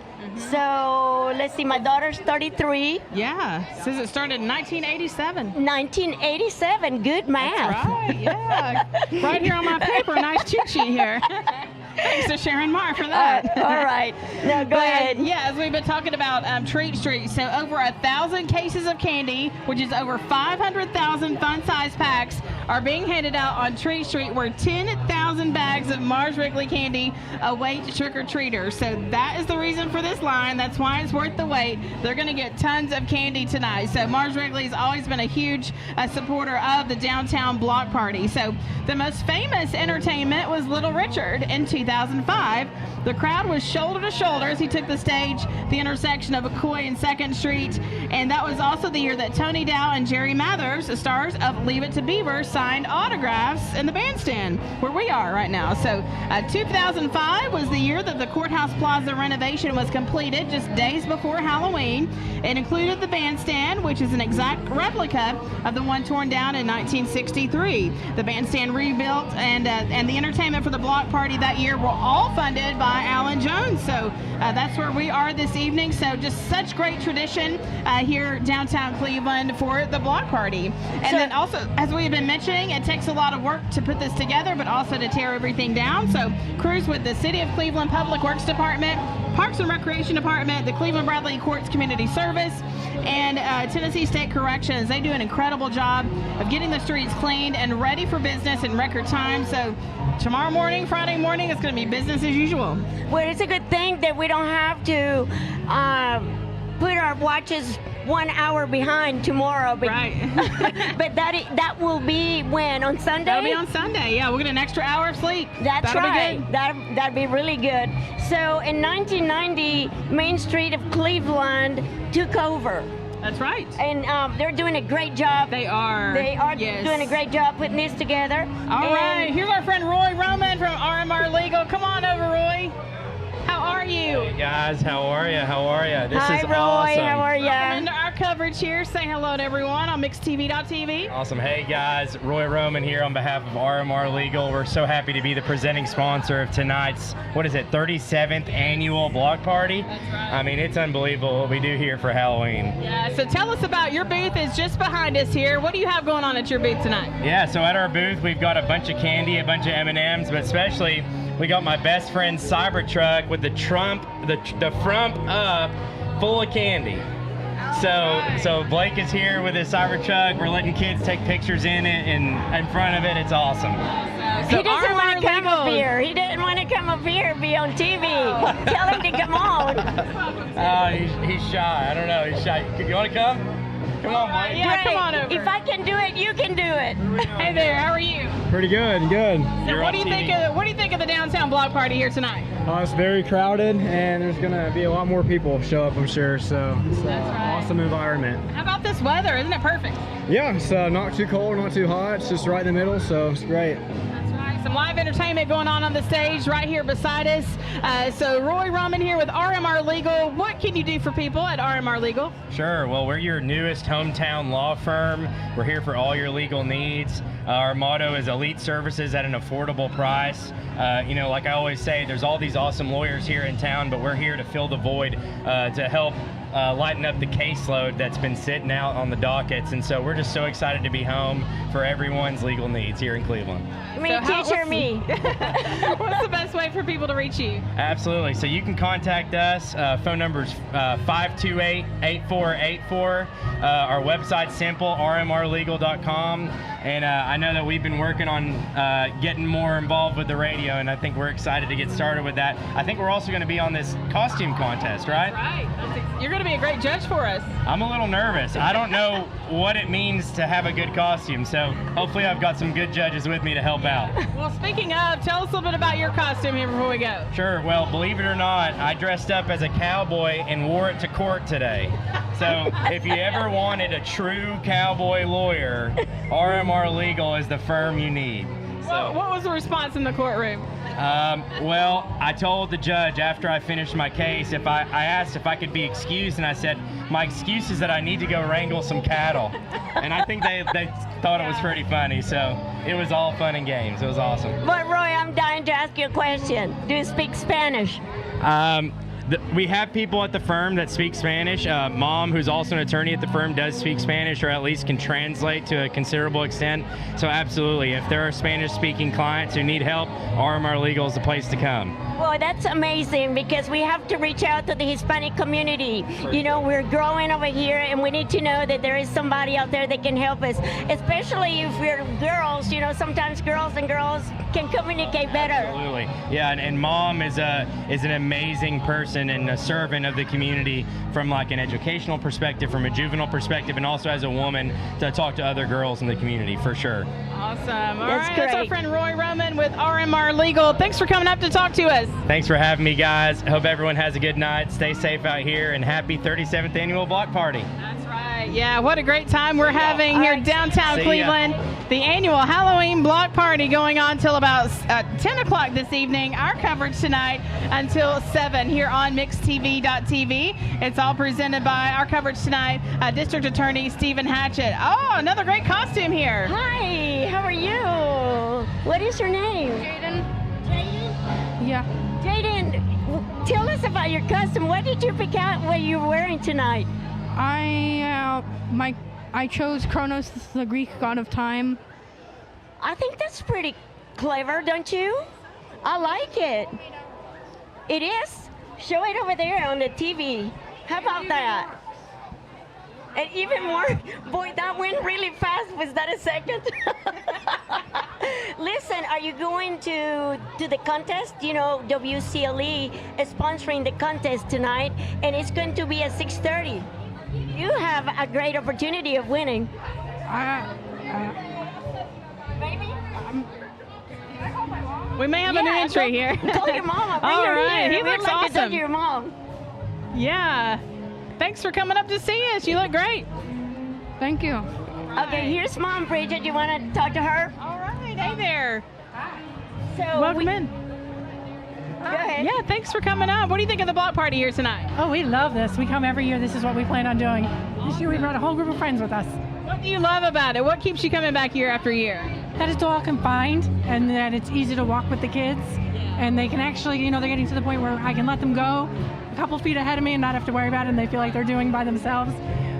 So let's see, my daughter's 33. Yeah, says it started in 1987. 1987, good math. That's right, yeah. Right here on my paper, nice cheat sheet here. Thanks to Sharon Marr for that. All right, now go ahead. Yeah, as we've been talking about Treat Street, so over 1,000 cases of candy, which is over 500,000 fun-size packs, are being handed out on Treat Street, where 10,000 bags of Mars Wrigley candy await trick-or-treaters. So that is the reason for this line. That's why it's worth the wait. They're going to get tons of candy tonight. So Mars Wrigley's always been a huge supporter of the downtown block party. So the most famous entertainment was Little Richard in 2005. The crowd was shoulder to shoulder as he took the stage, the intersection of McCoy and 2nd Street. And that was also the year that Tony Dow and Jerry Mathers, the stars of Leave It to Beaver, signed autographs in the bandstand where we are right now. So 2005 was the year that the Courthouse Plaza renovation was completed, just days before Halloween. It included the bandstand, which is an exact replica of the one torn down in 1963. The bandstand rebuilt and the entertainment for the block party that year were all funded by Alan Jones. So that's where we are this evening. So just such great tradition here downtown Cleveland for the block party. And then also, as we have been mentioning, it takes a lot of work to put this together, but also to tear everything down. So crews with the City of Cleveland Public Works Department, Parks and Recreation Department, the Cleveland Bradley Courts Community Service, and Tennessee State Corrections. They do an incredible job of getting the streets cleaned and ready for business in record time. So tomorrow morning, Friday morning, it's going to be business as usual. Well, it's a good thing that we don't have to put our watches 1 hour behind tomorrow. But, Right. but that will be when? On Sunday? That'll be on Sunday. Yeah, we'll get an extra hour of sleep. That's That'll right. Be good. That'd be really good. So in 1990, Mainstreet of Cleveland took over. That's right. And they're doing a great job. They are. Yes. Doing a great job putting this together. All right. Here's our friend Roy Roman from RMR Legal. Come on over, Roy. How are you? Hey guys, how are you? How are you? This Hi, is Roy. awesome. How are Welcome you? into our coverage here. Say hello to everyone on MixedTV.tv. Awesome. Hey guys, Roy Roman here on behalf of RMR Legal. We're so happy to be the presenting sponsor of tonight's, 37th annual block party. That's right. I mean, it's unbelievable what we do here for Halloween. Yeah, so tell us about your booth is just behind us here. What do you have going on at your booth tonight? Yeah, so at our booth, we've got a bunch of candy, a bunch of M&Ms, but especially we got my best friend's Cybertruck with the front up full of candy. So Blake is here with his Cybertruck. We're letting kids take pictures in it and in front of it. It's awesome. So He doesn't want to come up Legal. here. He doesn't want to come up here and be on TV. Tell him to come on. Oh, he's shy. I don't know. He's shy. You want to come? Come on, Blake. Yeah, Great. come on over. If I can do it, you can do it. Hey there, how are you? Pretty good. So You're what on do you TV. think of the downtown block party here tonight? It's very crowded, and there's gonna be a lot more people show up, I'm sure. So it's an That's right. awesome environment. How about this weather? Isn't it perfect? Yeah, it's not too cold, not too hot. It's just right in the middle, so it's great. That's right. Some live entertainment going on the stage right here beside us. So Roy Roman here with RMR Legal. What can you do for people at RMR Legal? Sure. Well, we're your newest hometown law firm. We're here for all your legal needs. Our motto is elite services at an affordable price. Like I always say, there's all these awesome lawyers here in town, but we're here to fill the void to help lighten up the caseload that's been sitting out on the dockets. And so we're just so excited to be home for everyone's legal needs here in Cleveland. Teacher me. What's the best way for people to reach you? Absolutely. So you can contact us. Phone number's 528-8484. Our website's simple, rmrlegal.com. And I know that we've been working on getting more involved with the radio, and I think we're excited to get started with that. I think we're also going to be on this costume contest, right? Right. You're going to be a great judge for us. I'm a little nervous. I don't know what it means to have a good costume, so hopefully I've got some good judges with me to help out. Well, speaking of, tell us a little bit about your costume here before we go. Sure. Well, believe it or not, I dressed up as a cowboy and wore it to court today. So if you ever wanted a true cowboy lawyer, RMR Legal is the firm you need. So, What was the response in the courtroom? well, I told the judge after I finished my case, I asked if I could be excused, and I said, my excuse is that I need to go wrangle some cattle. And I think they thought it was pretty funny, so it was all fun and games. It was awesome. But Roy, I'm dying to ask you a question. Do you speak Spanish? We have people at the firm that speak Spanish. Mom, who's also an attorney at the firm, does speak Spanish, or at least can translate to a considerable extent. So absolutely, if there are Spanish-speaking clients who need help, RMR Legal is the place to come. Well, that's amazing, because we have to reach out to the Hispanic community. You know, we're growing over here, and we need to know that there is somebody out there that can help us, especially if we're girls. You know, sometimes girls and girls can communicate better. Absolutely. Yeah, and Mom is an amazing person and a servant of the community from like an educational perspective, from a juvenile perspective, and also as a woman to talk to other girls in the community, for sure. Awesome. All That's right, that's our great. friend Roy Roman with RMR Legal. Thanks for coming up to talk to us. Thanks for having me, guys. Hope everyone has a good night. Stay safe out here, and happy 37th annual block party. That's right. Yeah, what a great time we're having here downtown See ya. Cleveland. The annual Halloween block party going on till about 10 o'clock this evening. Our coverage tonight until 7 here on MixedTV.tv. It's all presented by our coverage tonight, District Attorney Stephen Hatchett. Oh, another great costume here. Hi, how are you? What is your name? Jaden. Jaden? Yeah. Jaden, tell us about your costume. What did you pick out what you're wearing tonight? I chose Kronos, the Greek god of time. I think that's pretty clever, don't you? I like it. It is? Show it over there on the TV. How about that? And even more, boy, that went really fast. Was that a second? Listen, are you going to the contest? You know, WCLE is sponsoring the contest tonight, and it's going to be at 6:30. you have a great opportunity of winning. Maybe? We may have a new entry here. Call your mom. All right. He looks like awesome. To talk to your mom. Yeah. Thanks for coming up to see us. You look great. Thank you. Okay, here's Mom, Bridget. You want to talk to her? All right. Hey there. So Welcome in. Go ahead. Yeah, thanks for coming up. What do you think of the block party here tonight? Oh, we love this. We come every year. This is what we plan on doing. This year we brought a whole group of friends with us. What do you love about it? What keeps you coming back year after year? That it's all confined and that it's easy to walk with the kids. And they can actually, they're getting to the point where I can let them go a couple feet ahead of me and not have to worry about it, and they feel like they're doing by themselves.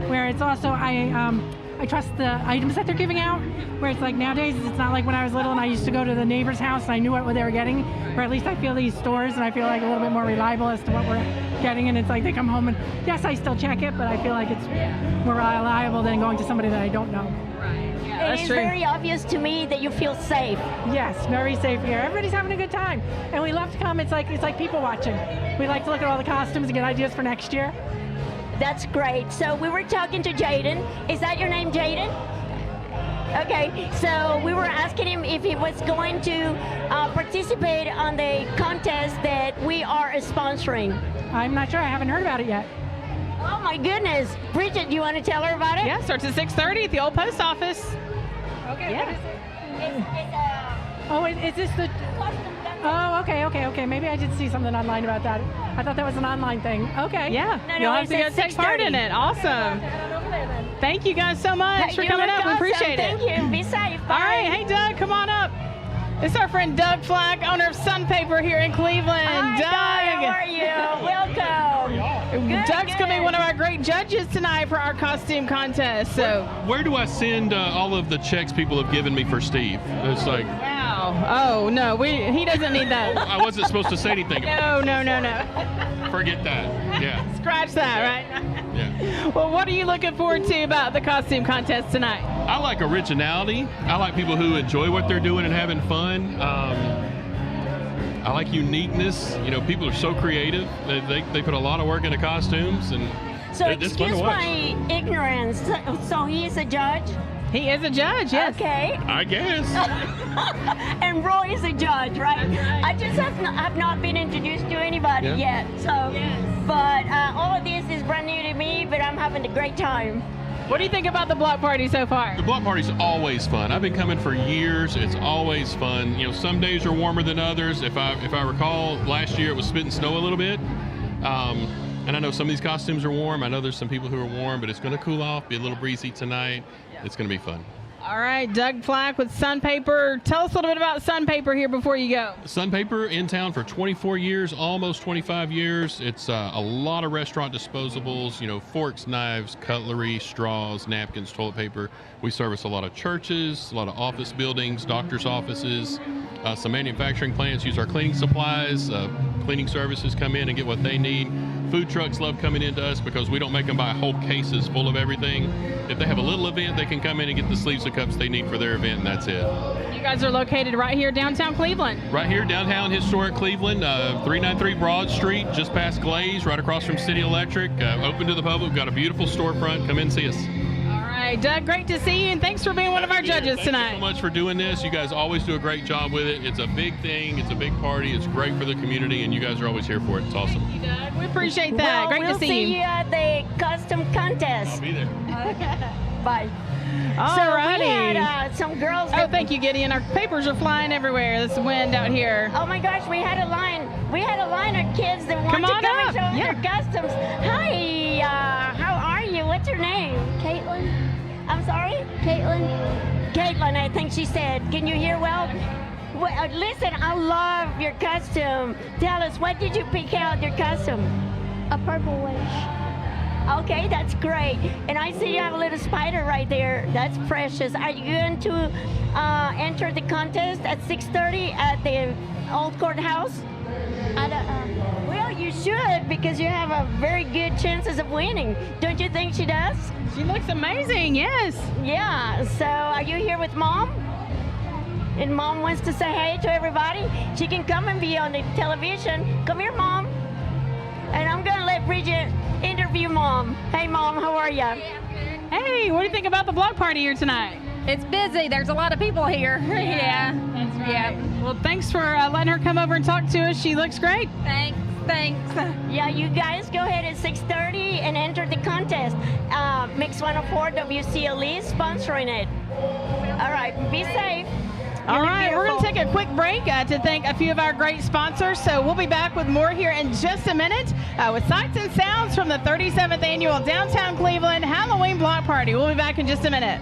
Where it's also, I trust the items that they're giving out, where it's like nowadays, it's not like when I was little and I used to go to the neighbor's house and I knew what they were getting, where at least I feel these stores and I feel like a little bit more reliable as to what we're getting, and it's like they come home and, yes, I still check it, but I feel like it's more reliable than going to somebody that I don't know. It is very obvious to me that you feel safe. Yes, very safe here. Everybody's having a good time, and we love to come. It's like people watching. We like to look at all the costumes and get ideas for next year. That's great. So we were talking to Jaden. Is that your name, Jaden? Okay, so we were asking him if he was going to participate on the contest that we are sponsoring. I'm not sure. I haven't heard about it yet. Oh my goodness. Bridget, you want to tell her about it? Yeah, starts at 6:30 at the old post office. Okay, yeah. what is it? Is this the... Oh, okay. Maybe I did see something online about that. I thought that was an online thing. Okay. Yeah, No, you'll have to go take part in it. Awesome. Thank you guys so much for coming up. We appreciate it. Thank you. Be safe. Bye. All right. Hey, Doug, come on up. This is our friend Doug Flack, owner of Sun Paper here in Cleveland. Hi, Doug. How are you? Welcome. Doug's going to be one of our great judges tonight for our costume contest. So, where do I send all of the checks people have given me for Steve? It's like, wow. Oh, no, he doesn't need that. I wasn't supposed to say anything. No. Forget that. Yeah. Scratch that, right? Yeah. Well, what are you looking forward to about the costume contest tonight? I like originality. I like people who enjoy what they're doing and having fun. I like uniqueness. People are so creative. They put a lot of work into costumes, and so it's fun to excuse watch. my ignorance. So he is a judge? He is a judge, yes. Okay. I guess. And Roy is a judge, right? I just have not been introduced to anybody yet. So, but all of this is brand new to me, but I'm having a great time. What do you think about the block party so far? The block party's always fun. I've been coming for years. It's always fun. Some days are warmer than others. If I recall, last year it was spitting snow a little bit. And I know some of these costumes are warm. I know there's some people who are warm, but it's going to cool off, be a little breezy tonight. It's going to be fun. All right, Doug Flack with Sun Paper. Tell us a little bit about Sun Paper here before you go. Sun Paper in town for 24 years, almost 25 years. It's a lot of restaurant disposables, forks, knives, cutlery, straws, napkins, toilet paper. We service a lot of churches, a lot of office buildings, doctors' offices. Some manufacturing plants use our cleaning supplies. Cleaning services come in and get what they need. Food trucks love coming into us because we don't make them buy whole cases full of everything. If they have a little event, they can come in and get the sleeves of cups they need for their event, and that's it. You guys are located right here downtown Cleveland. Right here, downtown historic Cleveland, 393 Broad Street, just past Glaze, right across from City Electric. Open to the public. We've got a beautiful storefront. Come in and see us. All right, Doug, great to see you, and thanks for being one of our judges tonight. Thank you so much for doing this. You guys always do a great job with it. It's a big thing. It's a big party. It's great for the community, and you guys are always here for it. It's awesome. Thank you, Doug. We appreciate that. Great we'll to see you. We'll see you at the costume contest. I'll be there. Bye. All so righty. we had some girls. Oh, thank you, Gideon. Our papers are flying everywhere. This wind out here. Oh my gosh, we had a line. We had a line of kids that wanted to come and show their customs. Hi, how are you? What's your name? Caitlin. I'm sorry? Caitlin, I think she said. Can you hear well? Listen, I love your costume. Tell us, what did you pick out your costume? A purple wish. Okay, that's great. And I see you have a little spider right there. That's precious. Are you going to enter the contest at 6:30 at the old courthouse? I don't know. Well, you should, because you have a very good chances of winning. Don't you think she does? She looks amazing, yes. Yeah, so are you here with Mom? And Mom wants to say hey to everybody. She can come and be on the television. Come here, Mom. And I'm going to let Bridget interview Mom. Hey, Mom, how are you? Hey, what do you think about the block party here tonight? It's busy. There's a lot of people here. Yeah. That's right. Yeah. Well, thanks for letting her come over and talk to us. She looks great. Thanks. Yeah, you guys go ahead at 6:30 and enter the contest. Mix 104 WCLE is sponsoring it. All right, be safe. All right, we're going to take a quick break to thank a few of our great sponsors. So we'll be back with more here in just a minute with sights and sounds from the 37th Annual Downtown Cleveland Halloween Block Party. We'll be back in just a minute.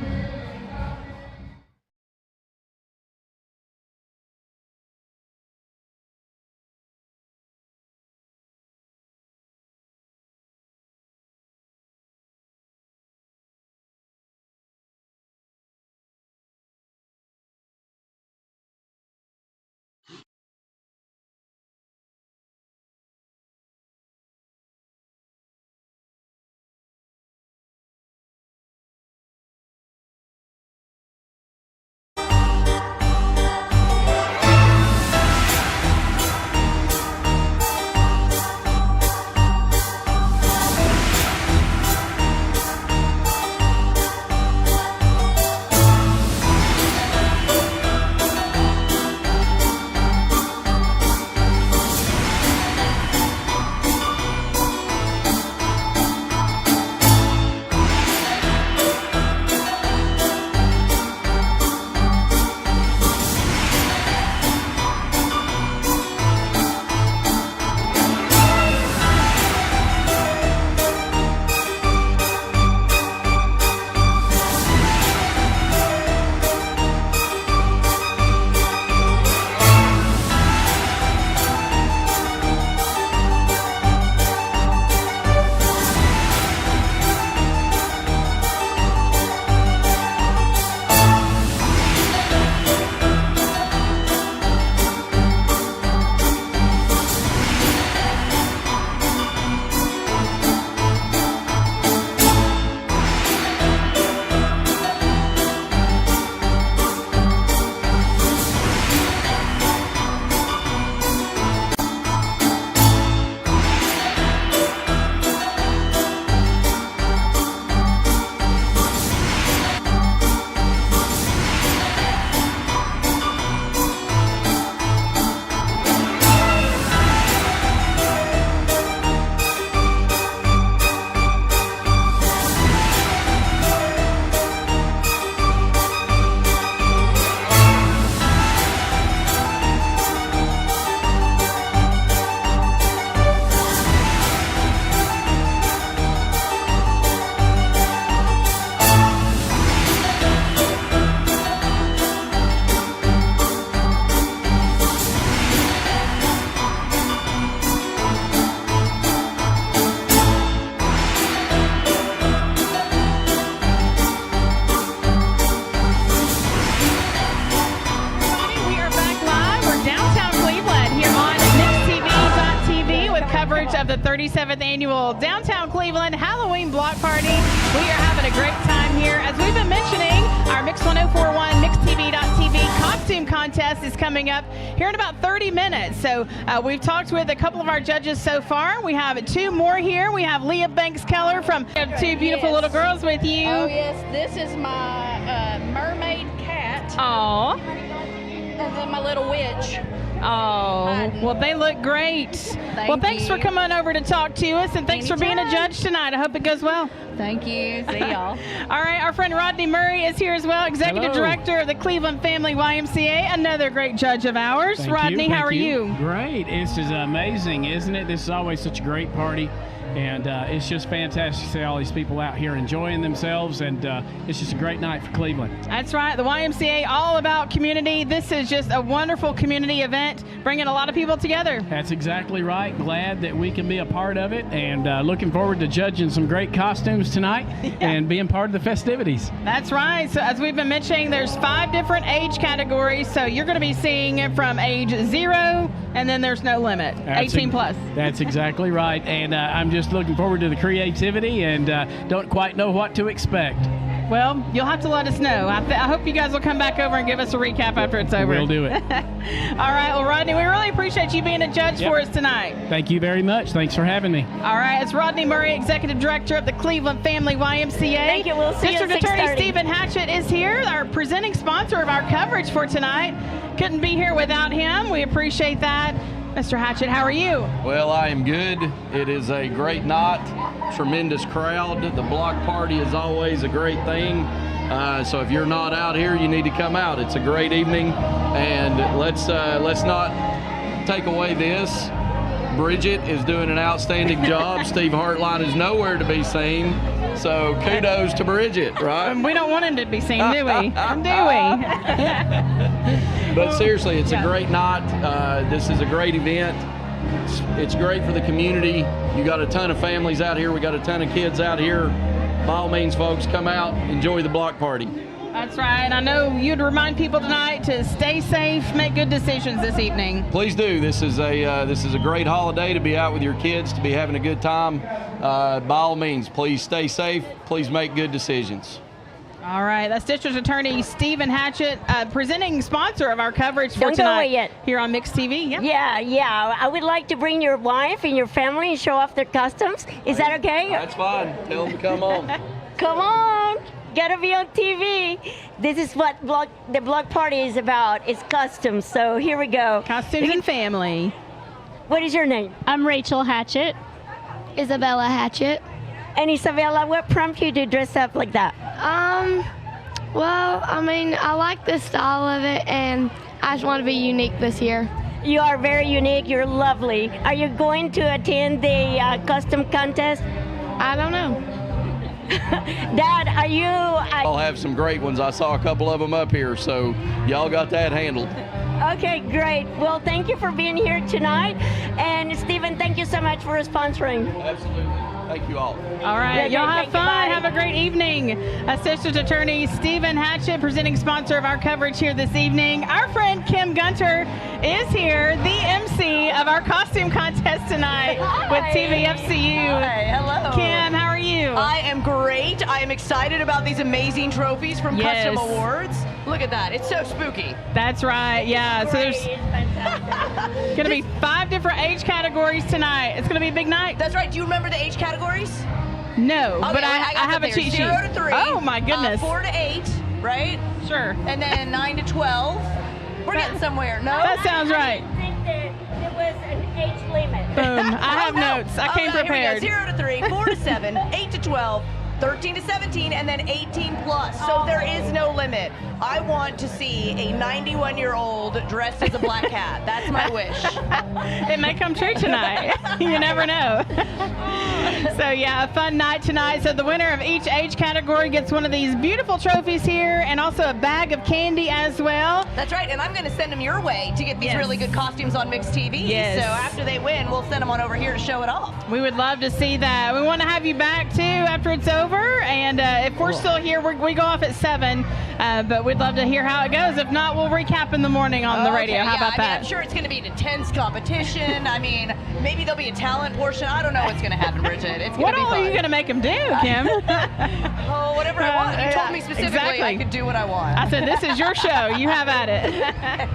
Of the 37th Annual Downtown Cleveland Halloween Block Party. We are having a great time here. As we've been mentioning, our Mix 1041 MixTV.tv costume contest is coming up here in about 30 minutes. So we've talked with a couple of our judges so far. We have two more here. We have Leah Banks Keller from two beautiful little girls with you. Oh, yes. This is my mermaid cat. Aww. And then my little witch. Oh, well, they look great. Thanks for coming over to talk to us, and thanks for being a judge tonight. I hope it goes well. Thank you. See y'all. All right, our friend Rodney Murray is here as well, Executive Director of the Cleveland Family YMCA, another great judge of ours. Rodney, how are you? Great. This is amazing, isn't it? This is always such a great party. And it's just fantastic to see all these people out here enjoying themselves, and it's just a great night for Cleveland. That's right. The YMCA, all about community. This is just a wonderful community event, bringing a lot of people together. That's exactly right. Glad that we can be a part of it, and looking forward to judging some great costumes tonight and being part of the festivities. That's right. So as we've been mentioning, there's 5 different age categories. So you're going to be seeing it from age 0, and then there's no limit, 18 plus. That's exactly right. And I'm just looking forward to the creativity and don't quite know what to expect. Well, you'll have to let us know. I hope you guys will come back over and give us a recap after it's over. We'll do it. All right. Well, Rodney, we really appreciate you being a judge for us tonight. Thank you very much. Thanks for having me. All right. It's Rodney Murray, Executive Director of the Cleveland Family YMCA. Thank you. We'll see you at District Attorney 6:30. Stephen Hatchett is here, our presenting sponsor of our coverage for tonight. Couldn't be here without him. We appreciate that. Mr. Hatchett, how are you? Well, I am good. It is a great night, tremendous crowd. The block party is always a great thing. So if you're not out here, you need to come out. It's a great evening, and let's not take away this. Bridget is doing an outstanding job. Steve Hartline is nowhere to be seen. So kudos to Bridget, right? We don't want him to be seen, do we? But seriously, it's a great night. This is a great event. It's great for the community. You got a ton of families out here. We got a ton of kids out here. By all means, folks, come out, enjoy the block party. That's right. And I know you'd remind people tonight to stay safe, make good decisions this evening. Please do. This is a great holiday to be out with your kids, to be having a good time. By all means, please stay safe. Please make good decisions. All right, that's District Attorney Stephen Hatchett, presenting sponsor of our coverage for Don't tonight go away yet. here on Mix TV. Yeah. I would like to bring your wife and your family and show off their customs. Is that okay? That's fine. Tell them to come on. Come on. Gotta be on TV. This is what the block party is about. It's customs. So here we go. Costumes and family. What is your name? I'm Rachel Hatchett. Isabella Hatchett. And Isabella, what prompted you to dress up like that? Well, I mean, I like the style of it, and I just want to be unique this year. You are very unique. You're lovely. Are you going to attend the custom contest? I don't know. Dad, are you? I'll have some great ones. I saw a couple of them up here, so y'all got that handled. Okay, great. Well, thank you for being here tonight. And Stephen, thank you so much for sponsoring. Absolutely. Thank you all. All right, Yeah, y'all have thank you. fun. Bye. Have a great evening. Assistant Attorney Stephen Hatchett, presenting sponsor of our coverage here this evening. Our friend Kim Gunter is here, the MC of our costume contest tonight with TVFCU. Hi, hello. Kim, how are you? I am great. I am excited about these amazing trophies from Custom Awards. Look at that. It's so spooky. That's right. Yeah. So there's going to be 5 different age categories tonight. It's going to be a big night. That's right. Do you remember the age categories? No, Okay, but I got have them a there. cheat sheet. 0 to 3. Oh my goodness. 4 to 8, right? Sure. And then 9 to 12. We're getting somewhere. No? That sounds right. I think that there was an age limit. Boom. I have notes. I came prepared. Here we go. 0 to 3, 4 to 7, 8 to 12, 13 to 17, and then 18 plus. So there is no limit. I want to see a 91-year-old dressed as a black cat. That's my wish. It may come true tonight. You never know. So yeah, a fun night tonight. So the winner of each age category gets one of these beautiful trophies here, and also a bag of candy as well. That's right, and I'm going to send them your way to get these really good costumes on Mix TV. Yes. So after they win, we'll send them on over here to show it off. We would love to see that. We want to have you back too after it's over, and if we're still here, we go off at 7, but we'd love to hear how it goes. If not, we'll recap in the morning on the radio. How about that? I'm sure it's going to be an intense competition. I mean, maybe there'll be a talent portion. I don't know what's going to happen, Bridget. It's going What to be all fun. are you going to make them do, Kim? Oh, whatever I want. You told me specifically I could do what I want. I said, this is your show. You have at it.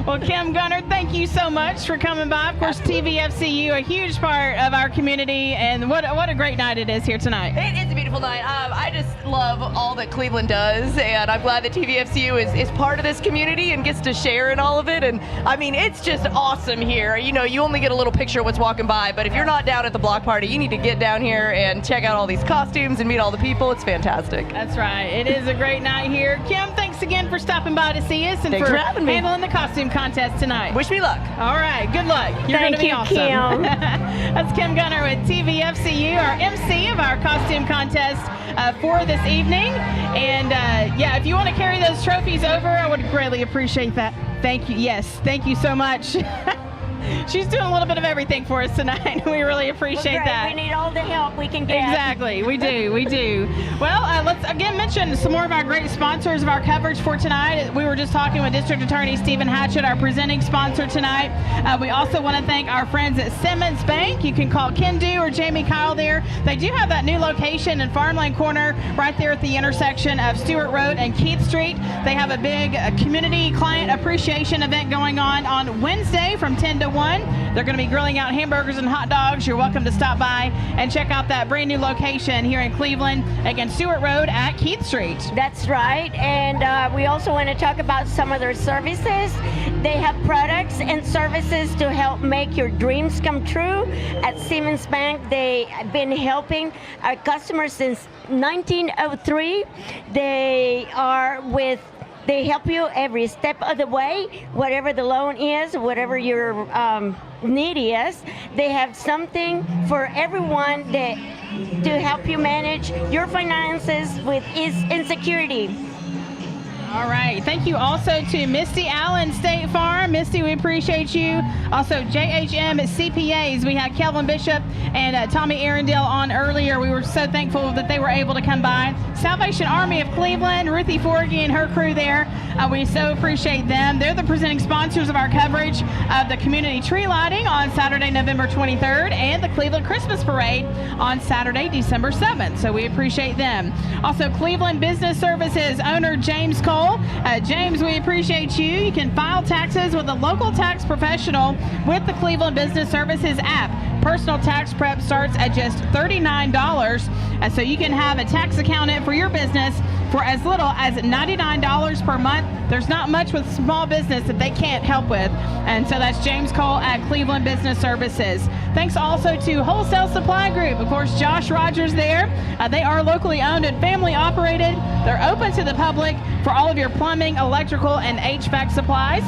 Well, Kim Gunter, thank you so much for coming by. Of course, TVFCU, a huge part of our community, and what a great night it is here tonight. It's a beautiful night. I just love all that Cleveland does, and I'm glad that TVFCU is part of this community and gets to share in all of it. And I mean, it's just awesome here. You know, you only get a little picture of what's walking by, but if you're not down at the block party, you need to get down here and check out all these costumes and meet all the people. It's fantastic. That's right. It is a great night here. Kim, thanks again for stopping by to see us and Thanks for having me. handling the costume contest tonight. Wish me luck. All right. Good luck. You're going to be awesome. Kim. That's Kim Gunter with TVFCU, our MC of our costume contest for this evening. And yeah, if you want to carry those trophies over, I would greatly appreciate that. Thank you. Yes. Thank you so much. She's doing a little bit of everything for us tonight. We really appreciate that. We need all the help we can get. Exactly, we do. Well, let's again mention some more of our great sponsors of our coverage for tonight. We were just talking with District Attorney Stephen Hatchett, our presenting sponsor tonight. We also want to thank our friends at Simmons Bank. You can call Kendu or Jamie Kyle there. They do have that new location in Farmland Corner right there at the intersection of Stewart Road and Keith Street. They have a big community client appreciation event going on Wednesday from 10 to 1. They're going to be grilling out hamburgers and hot dogs. You're welcome to stop by and check out that brand new location here in Cleveland, again, Stewart Road at Keith Street. That's right. And we also want to talk about some of their services. They have products and services to help make your dreams come true. At Simmons Bank, they have been helping our customers since 1903. They help you every step of the way, whatever the loan is, whatever your need is. They have something for everyone to help you manage your finances with ease and security. All right. Thank you also to Misty Allen, State Farm. Misty, we appreciate you. Also, JHM CPAs. We had Kelvin Bishop and Tommy Arundel on earlier. We were so thankful that they were able to come by. Salvation Army of Cleveland, Ruthie Forgy and her crew there. We so appreciate them. They're the presenting sponsors of our coverage of the community tree lighting on Saturday, November 23rd, and the Cleveland Christmas Parade on Saturday, December 7th. So we appreciate them. Also, Cleveland Business Services owner James Cole. James, we appreciate you. You can file taxes with a local tax professional with the Cleveland Business Services app. Personal tax prep starts at just $39, so you can have a tax accountant for your business for as little as $99 per month. There's not much with small business that they can't help with, and so that's James Cole at Cleveland Business Services. Thanks also to Wholesale Supply Group. Of course, Josh Rogers there. They are locally owned and family operated. They're open to the public for all of your plumbing, electrical, and HVAC supplies.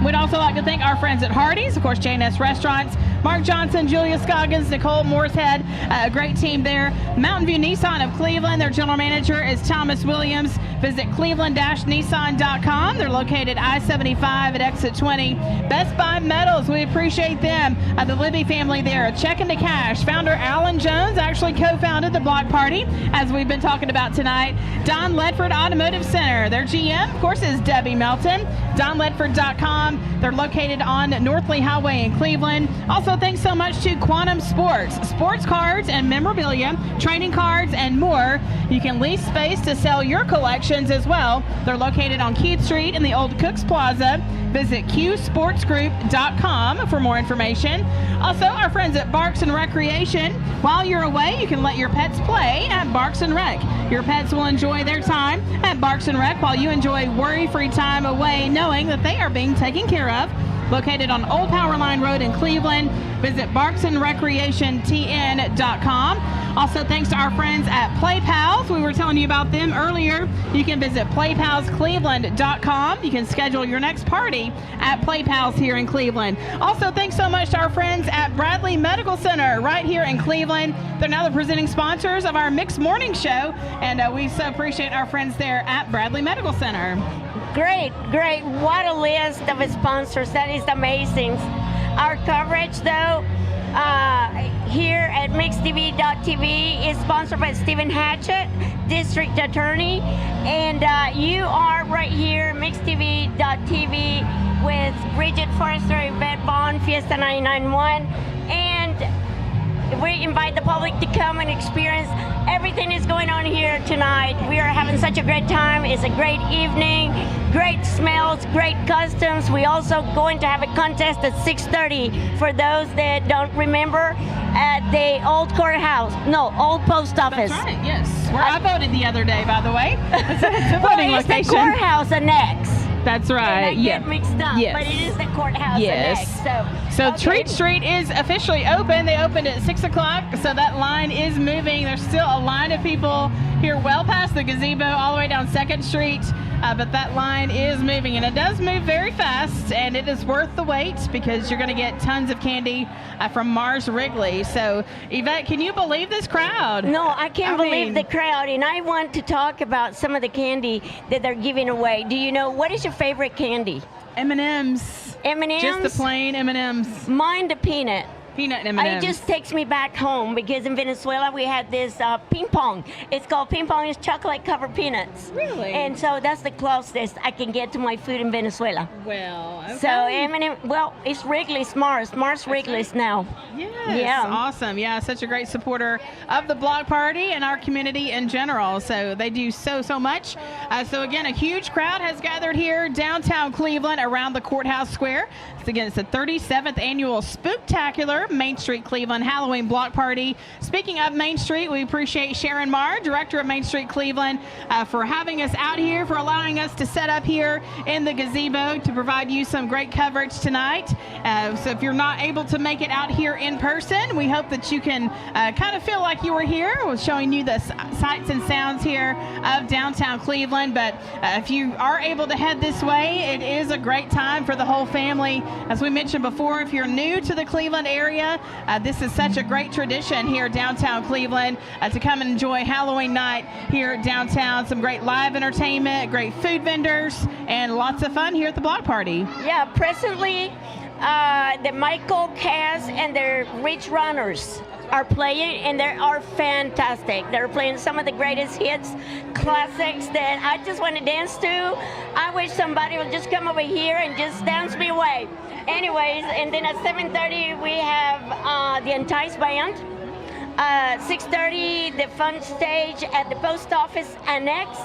We'd also like to thank our friends at Hardee's, of course, J&S Restaurants, Mark Johnson, Julia Scoggins, Nicole Moorehead, a great team there. Mountain View Nissan of Cleveland, their general manager is Thomas Williams. Visit cleveland-nissan.com. They're located I-75 at exit 20. Best Buy Metals, we appreciate them. The Libby family there, Check into Cash. Founder Alan Jones actually co-founded the Block Party, as we've been talking about tonight. Don Ledford Automotive Center, their GM, of course, is Debbie Melton. DonLedford.com. They're located on Northley Highway in Cleveland. Also, thanks so much to Quantum Sports. Sports cards and memorabilia, trading cards, and more. You can lease space to sell your collections as well. They're located on Keith Street in the old Cooks Plaza. Visit qsportsgroup.com for more information. Also, our friends at Barks and Recreation. While you're away, you can let your pets play at Barks and Rec. Your pets will enjoy their time at Barks and Rec while you enjoy worry-free time away, knowing that they are being taken care of. Located on Old Power Line Road in Cleveland. Visit barksandrecreationtn.com. Also, thanks to our friends at Play Pals. We were telling you about them earlier. You can visit playpalscleveland.com. You can schedule your next party at Play Pals here in Cleveland. Also, thanks so much to our friends at Bradley Medical Center right here in Cleveland. They're now the presenting sponsors of our Mixed Morning Show, and we so appreciate our friends there at Bradley Medical Center. Great. What a list of sponsors. That is amazing. Our coverage, though, here at MixedTV.tv is sponsored by Stephen Hatchett, District Attorney. And you are right here, MixedTV.tv, with Bridget Forrester, Yvette Bond, Fiesta 991. And we invite the public to come and experience everything that's going on here tonight. We are having such a great time. It's a great evening, great smells, great customs. We also going to have a contest at 6:30 for those that don't remember, at the old old post office. That's right, yes. Where I voted the other day, by the way. It's a voting it's location. The courthouse annex. That's right. And I get mixed up, yes. But it is the courthouse yes. next. So Treat Street is officially open. They opened at 6 o'clock, so that line is moving. There's still a line of people here well past the gazebo all the way down 2nd Street, but that line is moving, and it does move very fast, and it is worth the wait because you're going to get tons of candy from Mars Wrigley. So, Yvette, can you believe this crowd? No, I can't believe the crowd, and I want to talk about some of the candy that they're giving away. Do you know, what is your favorite candy? M&Ms. M&Ms. Just the plain M&Ms. Mine the peanut. Peanut M&Ms. It just takes me back home because in Venezuela we had this ping pong. It's called ping pong. It's chocolate covered peanuts. Really? And so that's the closest I can get to my food in Venezuela. Well, okay. So M&M, well, it's Wrigley's Mars. Mars Wrigley's now. Yes. Yeah. Awesome. Yeah, such a great supporter of the block party and our community in general. So they do so much. So again, a huge crowd has gathered here downtown Cleveland around the courthouse square. So again, it's the 37th annual Spooktacular Mainstreet Cleveland Halloween block party. Speaking of Mainstreet, we appreciate Sharon Marr, director of Mainstreet Cleveland, for having us out here, for allowing us to set up here in the gazebo to provide you some great coverage tonight. So if you're not able to make it out here in person, we hope that you can kind of feel like you were here. We're showing you the sights and sounds here of downtown Cleveland. But if you are able to head this way, it is a great time for the whole family. As we mentioned before, if you're new to the Cleveland area, this is such a great tradition here downtown Cleveland to come and enjoy Halloween night here downtown. Some great live entertainment, great food vendors, and lots of fun here at the block party. Yeah, presently the Michael Cass and the Rich Runners are playing, and they are fantastic. They're playing some of the greatest hits, classics that I just want to dance to. I wish somebody would just come over here and just dance me away. Anyways, and then at 7:30 we have the Entice Band. 6:30 the fun stage at the post office annex.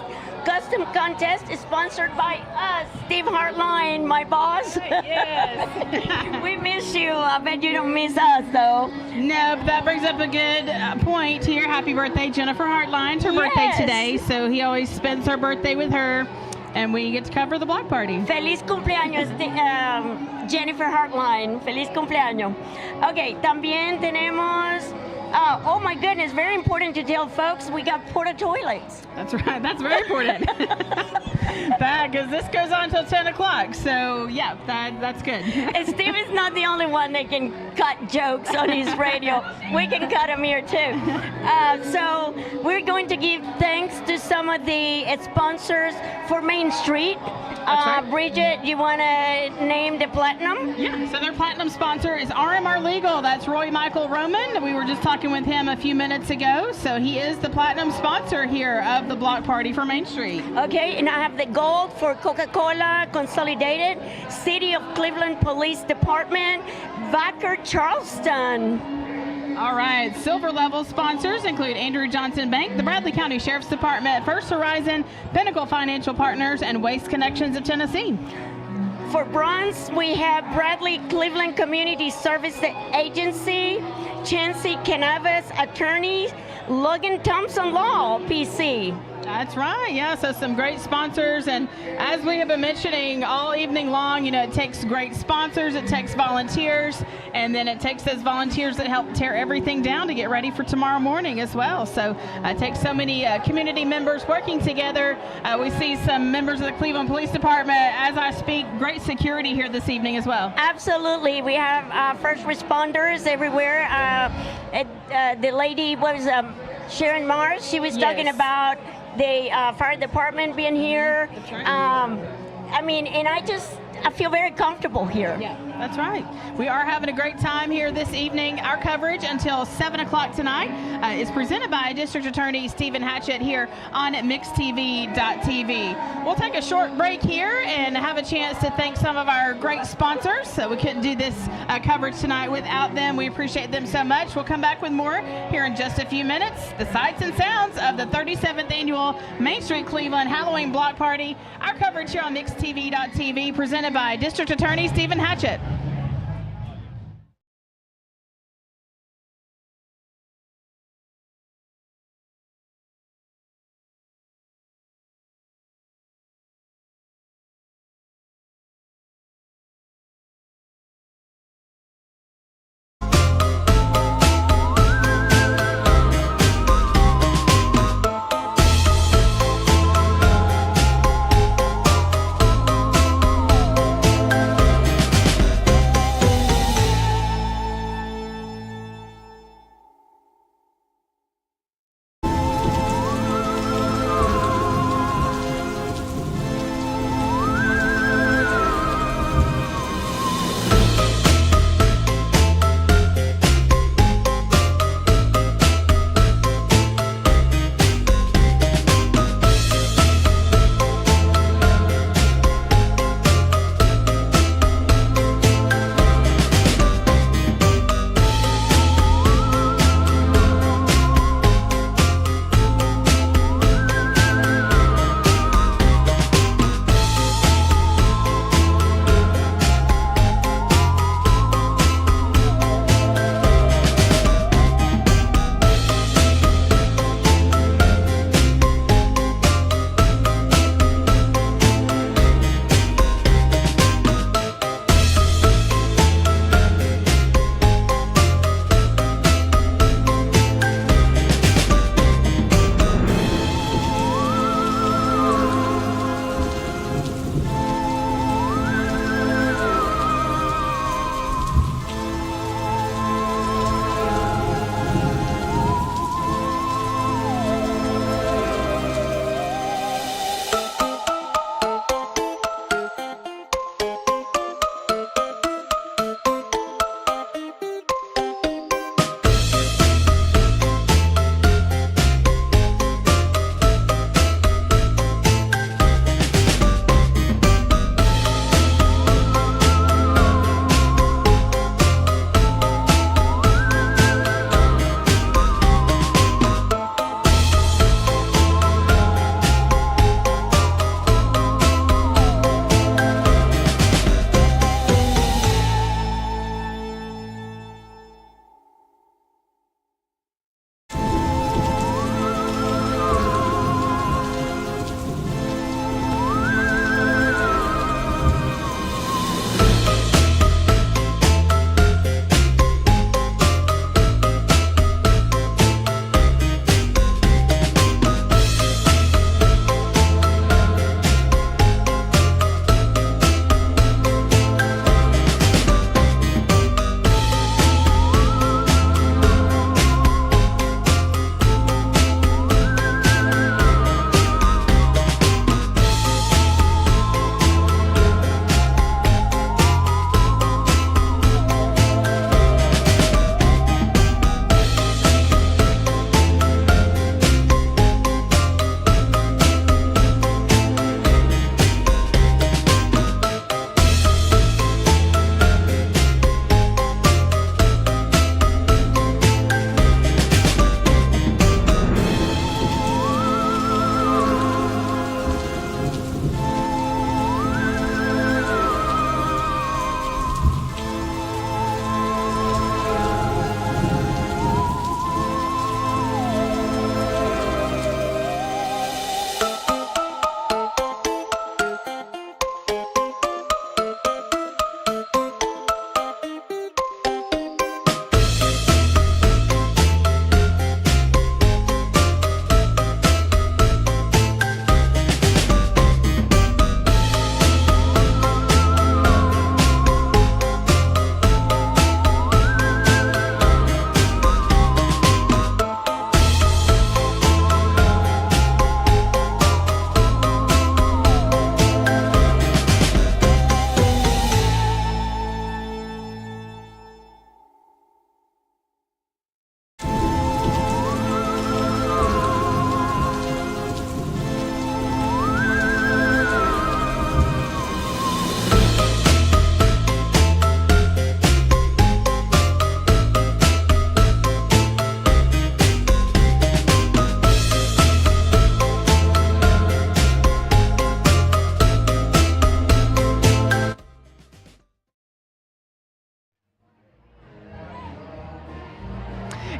Custom contest is sponsored by us, Steve Hartline, my boss. Yes. We miss you. I bet you don't miss us, though. No, but that brings up a good point here. Happy birthday, Jennifer Hartline. It's her birthday today, so he always spends her birthday with her, and we get to cover the block party. Feliz cumpleaños, Jennifer Hartline. Feliz cumpleaños. Okay, también tenemos... oh my goodness, very important to tell folks, we got porta toilets. That's right, that's very important. Because this goes on until 10 o'clock, so yeah, that's good. And Steve is not the only one that can cut jokes on his radio. We can cut them here too. So we're going to give thanks to some of the sponsors for Mainstreet. Right. Bridget, you want to name the platinum? Yeah, so their platinum sponsor is RMR Legal. That's Roy Michael Roman. We were just talking with him a few minutes ago, so he is the platinum sponsor here of the block party for Mainstreet. Okay, and I have the gold for Coca-Cola Consolidated, City of Cleveland Police Department, Vacker Charleston. All right, silver level sponsors include Andrew Johnson Bank, the Bradley County Sheriff's Department, First Horizon, Pinnacle Financial Partners, and Waste Connections of Tennessee. For bronze, we have Bradley Cleveland Community Service Agency, Chancey Cannabis Attorneys, Logan Thompson Law, PC. That's right, yeah, so some great sponsors, and as we have been mentioning all evening long, you know, it takes great sponsors, it takes volunteers, and then it takes those volunteers that help tear everything down to get ready for tomorrow morning as well. So it takes so many community members working together. We see some members of the Cleveland Police Department, as I speak, great security here this evening as well. Absolutely, we have first responders everywhere. The lady was Sharon Mars, she was talking about the fire department being here. I mean, and I feel very comfortable here. Yeah, that's right. We are having a great time here this evening. Our coverage until 7 o'clock tonight is presented by District Attorney Stephen Hatchett here on MixedTV.tv. We'll take a short break here and have a chance to thank some of our great sponsors. So we couldn't do this coverage tonight without them. We appreciate them so much. We'll come back with more here in just a few minutes. The sights and sounds of the 37th annual Mainstreet Cleveland Halloween Block Party. Our coverage here on MixedTV.tv presented by District Attorney Stephen Hatchett.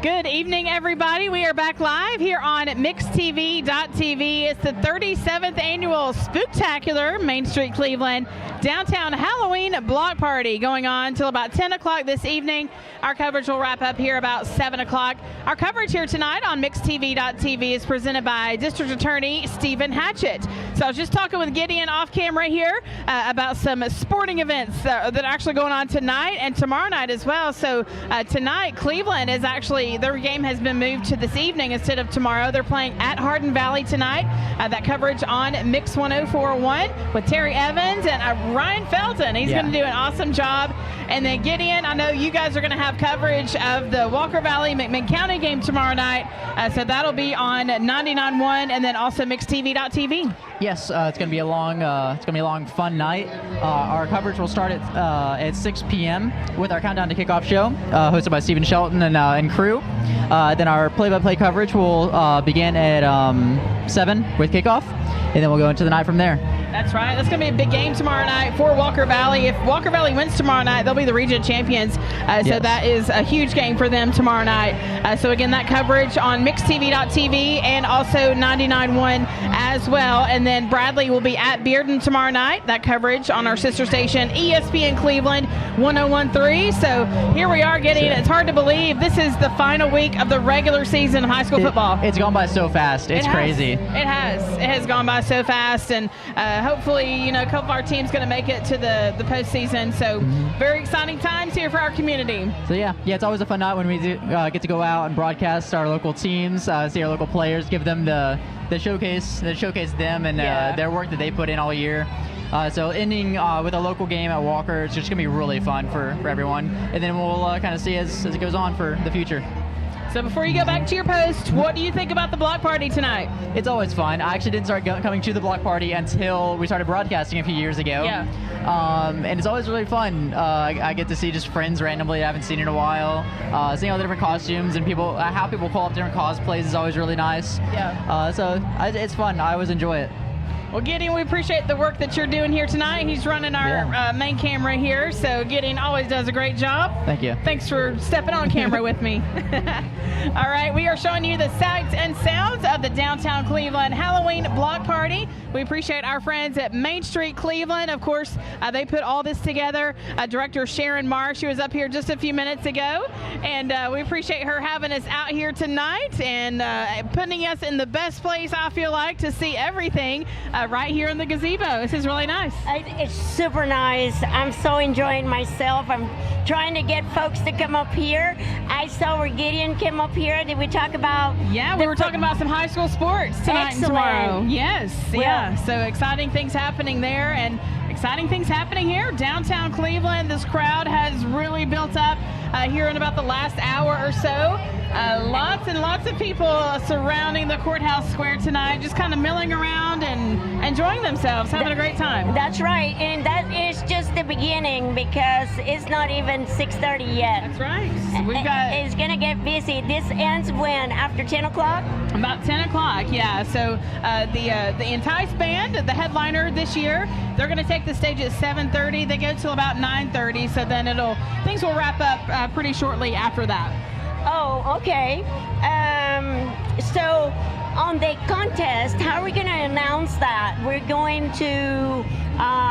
Good evening, everybody. We are back live here on MixedTV.tv. It's the 37th annual Spooktacular Main Street Cleveland Downtown Halloween Block Party going on till about 10 o'clock this evening. Our coverage will wrap up here about 7 o'clock. Our coverage here tonight on MixedTV.tv is presented by District Attorney Stephen Hatchett. So I was just talking with Gideon off camera here about some sporting events that are actually going on tonight and tomorrow night as well. So tonight, Cleveland is actually, their game has been moved to this evening instead of tomorrow. They're playing at Hardin Valley tonight. That coverage on Mix 104.1 with Terry Evans and Ryan Felton. He's going to do an awesome job. And then Gideon, I know you guys are going to have coverage of the Walker Valley McMinn County game tomorrow night. So that'll be on 99.1 and then also MixedTV.tv. Yes, it's going to be a long, fun night. Our coverage will start at 6 p.m. with our countdown to kickoff show, hosted by Stephen Shelton and crew. Then our play-by-play coverage will begin at 7 with kickoff, and then we'll go into the night from there. That's right. That's going to be a big game tomorrow night for Walker Valley. If Walker Valley wins tomorrow night, they'll be the region champions. So that is a huge game for them tomorrow night. So again, that coverage on MixedTV.tv and also 99.1 as well. And then Bradley will be at Bearden tomorrow night. That coverage on our sister station, ESPN Cleveland 101.3. So here we are getting, it's hard to believe, this is the final week of the regular season of high school football. It's gone by so fast. It's crazy. It has gone by so fast. And hopefully, a couple of our teams going to make it to the postseason. So very exciting times here for our community. So yeah, it's always a fun night when we get to go out and broadcast our local teams, see our local players, give them the showcase them and their work that they put in all year. So ending with a local game at Walker, it's just going to be really fun for everyone. And then we'll kind of see as it goes on for the future. So before you go back to your post, what do you think about the block party tonight? It's always fun. I actually didn't start coming to the block party until we started broadcasting a few years ago. Yeah. And it's always really fun. I get to see just friends randomly I haven't seen in a while. Seeing all the different costumes and how people call up different cosplays is always really nice. Yeah. So it's fun. I always enjoy it. Well, Gideon, we appreciate the work that you're doing here tonight. He's running our main camera here, so Gideon always does a great job. Thank you. Thanks for stepping on camera with me. All right, we are showing you the sights and sounds of the Downtown Cleveland Halloween Block Party. We appreciate our friends at Main Street Cleveland. Of course, they put all this together. Director Sharon Marsh, she was up here just a few minutes ago, and we appreciate her having us out here tonight and putting us in the best place, I feel like, to see everything right here in the gazebo. This is really nice. It's super nice. I'm so enjoying myself. I'm trying to get folks to come up here. I saw where Gideon came up here. Did we talk about? Yeah, we were talking about some high school sports tonight and tomorrow. Yes, yeah. So exciting things happening there and exciting things happening here. Downtown Cleveland, this crowd has really built up here in about the last hour or so. Lots and lots of people surrounding the courthouse square tonight, just kind of milling around and enjoying themselves, having a great time. That's right, and that is just the beginning because it's not even 6:30 yet. That's right. It's gonna get busy. This ends when? After 10 o'clock? About 10 o'clock, yeah. So the Entice Band, the headliner this year, they're going to take the stage at 7:30. They go till about 9:30. So then things will wrap up pretty shortly after that. Oh, okay. So on the contest, how are we going to announce that? We're going to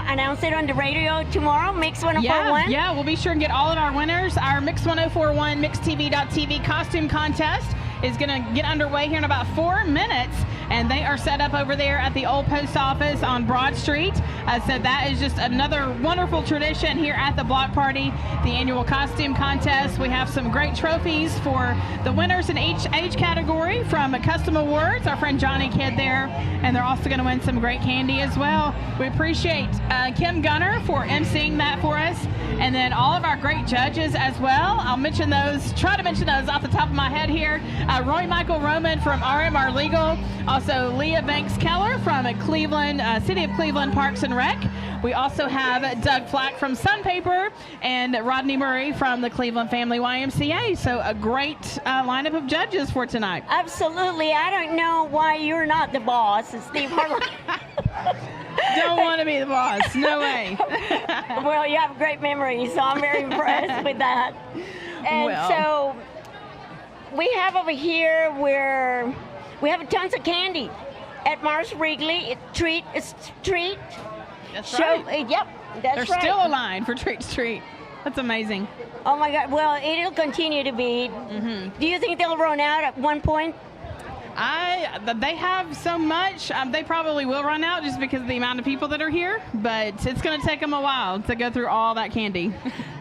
announce it on the radio tomorrow, Mix 104.1? Yeah, we'll be sure and get all of our winners. Our Mix 104.1 MixedTV.tv costume contest is going to get underway here in about 4 minutes, and they are set up over there at the old post office on Broad Street. So that is just another wonderful tradition here at the block party, the annual costume contest. We have some great trophies for the winners in each age category from Custom Awards, our friend Johnny Kidd there, and they're also going to win some great candy as well. We appreciate Kim Gunner for emceeing that for us, and then all of our great judges as well. I'll mention those, try to mention those off the top of my head here. Roy Michael Roman from RMR Legal, also Leah Banks Keller from Cleveland, City of Cleveland Parks and Rec. We also have Doug Flack from Sunpaper and Rodney Murray from the Cleveland Family YMCA. So a great lineup of judges for tonight. Absolutely. I don't know why you're not the boss, Steve Harlan. Don't want to be the boss. No way. Well, you have you have great memory, so I'm very impressed with that. And so we have over here where we have tons of candy at Mars Wrigley. Treat. That's right. Yep, that's There's right. still a line for Treat Street. That's amazing. Oh my God! Well, it'll continue to be. Do you think they'll run out at one point? They have so much. They probably will run out just because of the amount of people that are here. But it's going to take them a while to go through all that candy.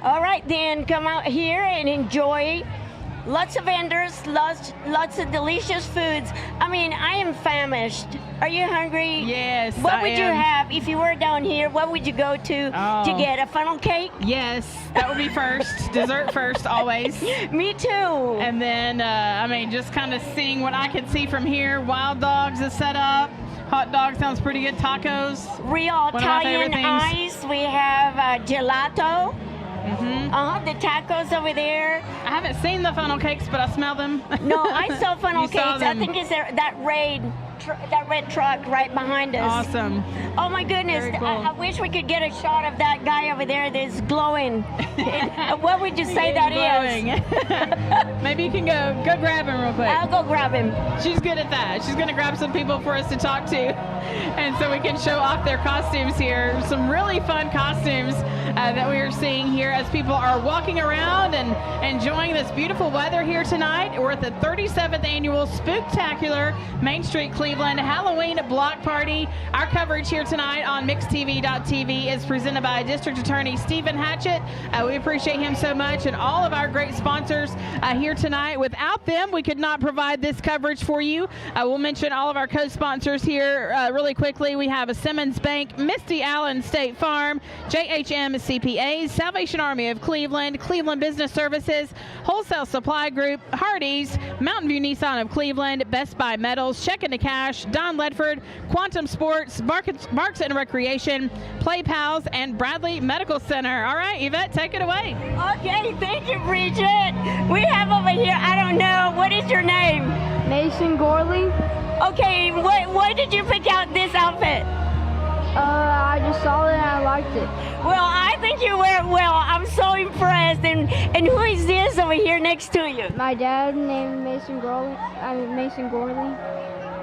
All right, then come out here and enjoy. Lots of vendors, lots of delicious foods. I mean, I am famished. Are you hungry? Yes, What would you have if you were down here? What would you go to get? A funnel cake? Yes, that would be first. Dessert first, always. Me too. And then, I mean, just kind of seeing what I can see from here. Wild dogs is set up. Hot dog sounds pretty good. Tacos. Real Italian ice. We have gelato. The tacos over there. I haven't seen the funnel cakes, but I smell them. No, I saw funnel You cakes. saw I them. think it's that red truck right behind us. Awesome. Oh my goodness! Very cool. I wish we could get a shot of that guy over there that's glowing. What would you say that is? Maybe you can go grab him real quick. I'll go grab him. She's good at that. She's going to grab some people for us to talk to, and so we can show off their costumes here. Some really fun costumes that we are seeing here as people are walking around and enjoying this beautiful weather here tonight. We're at the 37th annual Spooktacular Mainstreet Cleveland Halloween Block Party. Our coverage here tonight on MixedTV.tv is presented by District Attorney Stephen Hatchett. We appreciate him so much, and all of our great sponsors here tonight. Without them, we could not provide this coverage for you. We'll mention all of our co-sponsors here really quickly. We have a Simmons Bank, Misty Allen State Farm, JHM CPAs, Salvation Army of Cleveland, Cleveland Business Services, Wholesale Supply Group, Hardee's, Mountain View Nissan of Cleveland, Best Buy Metals, Check into Cash, Don Ledford, Quantum Sports, Barks and Recreation, Play Pals, and Bradley Medical Center. All right, Yvette, take it away. Okay, thank you, Bridget. We have over here, I don't know, what is your name? Mason Gorley. Okay, why did you pick out this outfit? I just saw it and I liked it. Well, I think you wear it well. I'm so impressed. And who is this over here next to you? My dad named Mason Gorley.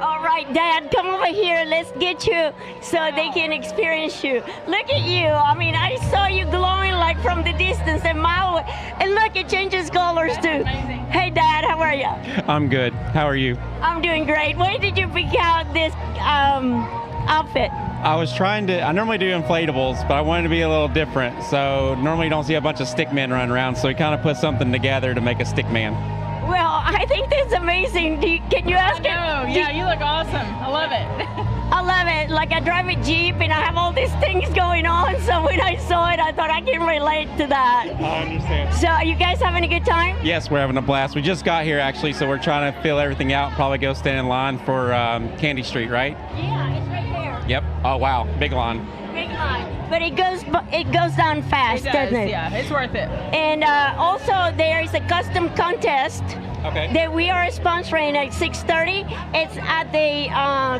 All right, Dad, come over here. Let's get you so they can experience you. Look at you. I mean, I saw you glowing like from the distance a mile away. And look, it changes colors too. Hey, Dad, how are you? I'm good. How are you? I'm doing great. Why did you pick out this outfit? I normally do inflatables, but I wanted to be a little different. So normally you don't see a bunch of stick men running around, so we kind of put something together to make a stick man. Well, I think that's amazing. Can you ask it? Oh, yeah, you look awesome. I love it. I love it. Like, I drive a Jeep and I have all these things going on, so when I saw it, I thought I can relate to that. I understand. So, are you guys having a good time? Yes, we're having a blast. We just got here, actually, so we're trying to fill everything out, probably go stand in line for Candy Street, right? Yeah, it's right there. Yep. Oh, wow. Big line. Big line. But it goes down fast, doesn't it? Yeah, it's worth it. And also, there is a custom contest. Okay. That we are sponsoring at 6:30. It's at the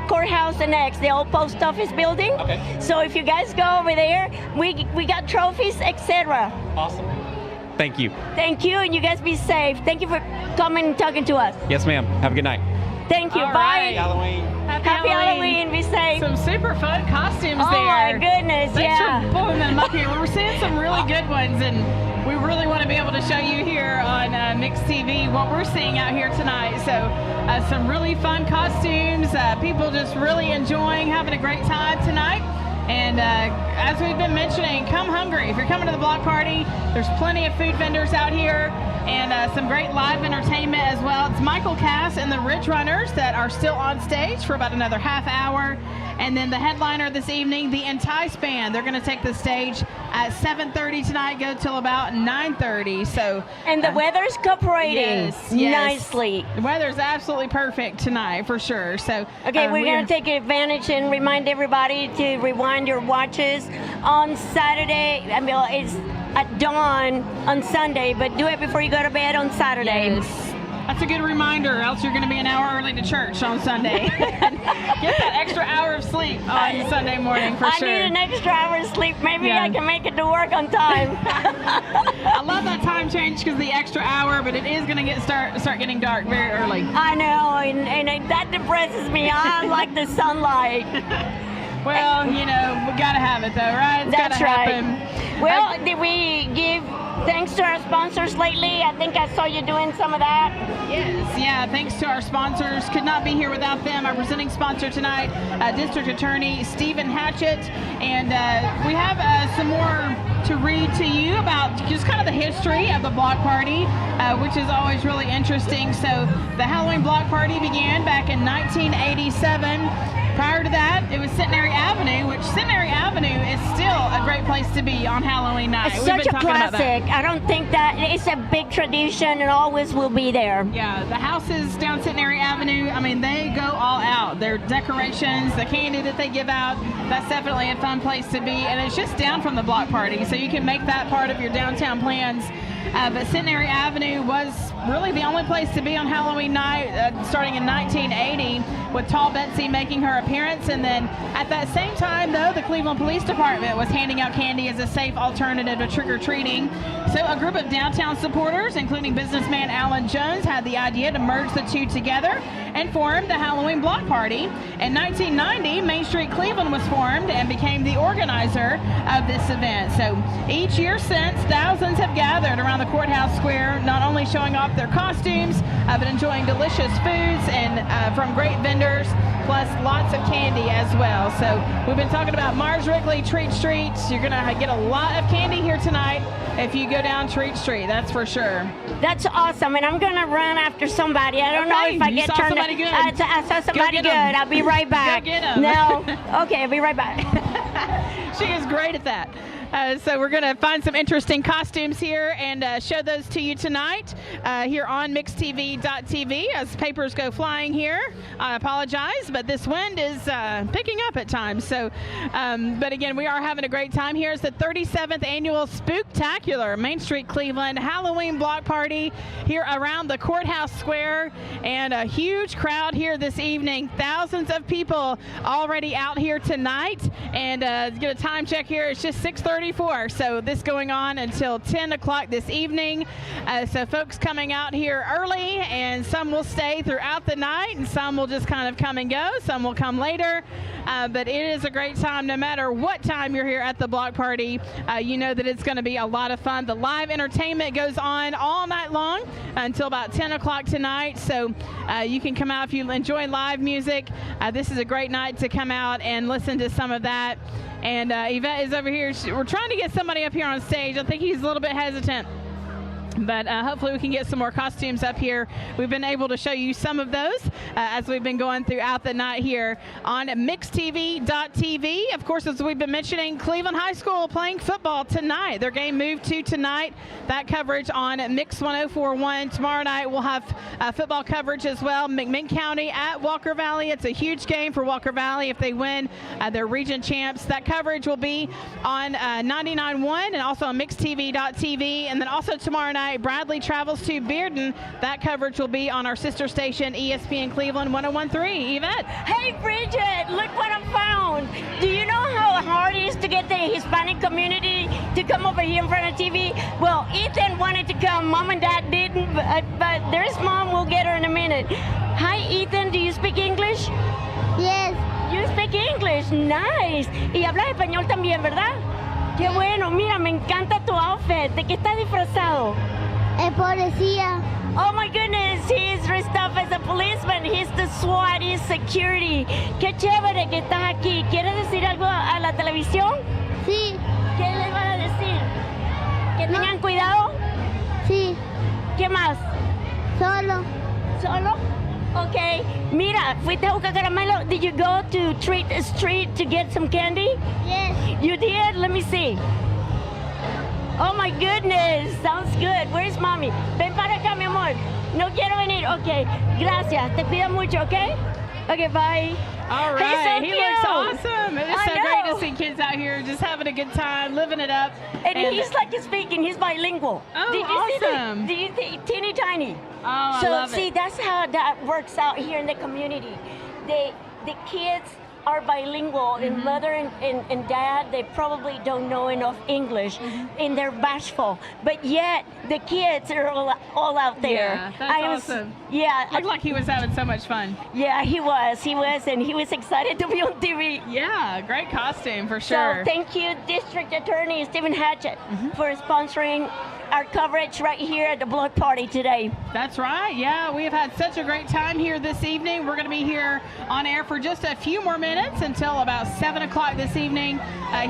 courthouse annex, the old post office building. Okay. So if you guys go over there, we got trophies, etc. Awesome. Thank you. Thank you, and you guys be safe. Thank you for coming and talking to us. Yes, ma'am. Have a good night. Thank you. All Bye. right. Halloween. Happy Halloween. Be safe. Some super fun costumes Oh there. my goodness, Thanks yeah. for pulling them up here. We're seeing some really good ones, and we really want to be able to show you here on Mixed TV what we're seeing out here tonight. So some really fun costumes, people just really enjoying having a great time tonight. And as we've been mentioning, come hungry. If you're coming to the block party, there's plenty of food vendors out here and some great live entertainment as well. It's Michael Cass and the Ridge Runners that are still on stage for about another half hour. And then the headliner this evening, the Entice Band. They're going to take the stage at 7:30 tonight, go till about 9:30. So and the weather's cooperating yes. nicely. The weather's absolutely perfect tonight for sure. So okay, we're going to take advantage and remind everybody to rewind your watches on Saturday. I mean, it's at dawn on Sunday, but do it before you go to bed on Saturday. Yes. That's a good reminder, else you're going to be an hour early to church on Sunday. Get that extra hour of sleep on Sunday morning for sure. I need an extra hour of sleep. Maybe I can make it to work on time. I love that time change because the extra hour, but it is going to start getting dark very early. I know, and that depresses me. I like the sunlight. Well, you know, we got to have it though, right? It's That's gotta right. happen. Well, did we give thanks to our sponsors lately? I think I saw you doing some of that. Yes, yeah, thanks to our sponsors. Could not be here without them. Our presenting sponsor tonight, District Attorney Stephen Hatchett. And we have some more to read to you about just kind of the history of the block party, which is always really interesting. So the Halloween block party began back in 1987. Prior to that, it was Centenary Avenue, which Centenary Avenue is still a great place to be on Halloween night. It's such a classic. I don't think that it's a big tradition and always will be there. Yeah, the houses down Centenary Avenue, I mean, they go all out. Their decorations, the candy that they give out, that's definitely a fun place to be. And it's just down from the block party, so you can make that part of your downtown plans. But Centenary Avenue was really the only place to be on Halloween night, starting in 1980, with Tall Betsy making her appearance. And then at that same time, though, the Cleveland Police Department was handing out candy as a safe alternative to trick-or-treating. So a group of downtown supporters, including businessman Alan Jones, had the idea to merge the two together and form the Halloween Block Party. In 1990, Mainstreet Cleveland was formed and became the organizer of this event. So each year since, thousands have gathered around the courthouse square, not only showing off their costumes, but enjoying delicious foods and from great vendors, plus lots of candy as well. So we've been talking about Mars Wrigley Treat Street. You're going to get a lot of candy here tonight if you go down Treat Street, that's for sure. That's awesome, and I'm going to run after somebody. I don't know if I get turned. Somebody good. I saw somebody good. I'll be right back. Go get 'em. No? Okay, I'll be right back. She is great at that. So we're going to find some interesting costumes here and show those to you tonight here on mixtv.tv as papers go flying here. I apologize, but this wind is picking up at times. So, but again, we are having a great time here. It's the 37th annual Spooktacular Mainstreet Cleveland Halloween Block Party here around the Courthouse Square, and a huge crowd here this evening. Thousands of people already out here tonight, and get a time check here. It's just 6:34, so this going on until 10 o'clock this evening. So folks coming out here early, and some will stay throughout the night, and some will just kind of come and go. Some will come later, but it is a great time no matter what time you're here at the block party. You know that it's going to be a lot of fun. The live entertainment goes on all night long until about 10 o'clock tonight, so you can come out if you enjoy live music. This is a great night to come out and listen to some of that. And Yvette is over here. We're trying to get somebody up here on stage. I think he's a little bit hesitant, but hopefully we can get some more costumes up here. We've been able to show you some of those as we've been going throughout the night here on mixtv.tv. Of course, as we've been mentioning, Cleveland High School playing football tonight. Their game moved to tonight. That coverage on Mix 1041. Tomorrow night we'll have football coverage as well. McMinn County at Walker Valley. It's a huge game for Walker Valley if they win. They're region champs. That coverage will be on 99.1 and also on mixtv.tv. And then also tomorrow night, Bradley travels to Bearden. That coverage will be on our sister station, ESPN Cleveland 101.3. Yvette. Hey, Bridget, look what I found. Do you know how hard it is to get the Hispanic community to come over here in front of TV? Well, Ethan wanted to come. Mom and Dad didn't, but there's Mom. We'll get her in a minute. Hi, Ethan. Do you speak English? Yes. You speak English. Nice. Y hablas español también, ¿verdad? Qué bueno. Mira, me encanta tu outfit. ¿De qué estás disfrazado? El policía. Oh my goodness, he's dressed up as a policeman. He's the SWAT, he's security. Qué chévere que estás aquí. ¿Quieres decir algo a la televisión? Sí. ¿Qué les vas a decir? ¿Que tengan cuidado? Sí. ¿Qué más? Solo. ¿Solo? Okay. Mira, ¿fuiste a buscar caramelo? Did you go to Treat Street to get some candy? Yes. You did? Let me see. Oh my goodness, sounds good. Where's mommy? Ven para acá, mi amor. No quiero venir. Okay, gracias. Te cuida mucho, okay? Okay, bye. All right. He's He so looks cute. awesome. It is I so great know. to see kids out here just having a good time, living it up. And he's like speaking. He's bilingual. Oh, Did you awesome. See the, teeny tiny. Oh, so I love see, it. that's how that works out here in the community. The kids are bilingual, and mother and dad, they probably don't know enough English, and they're bashful. But yet, the kids are all out there. Yeah, that's awesome. Yeah. Looked like he was having so much fun. Yeah, he was, and he was excited to be on TV. Yeah, great costume for sure. So thank you, District Attorney Stephen Hatchett, for sponsoring our coverage right here at the block party today. That's right. Yeah, we have had such a great time here this evening. We're going to be here on air for just a few more minutes until about 7 o'clock this evening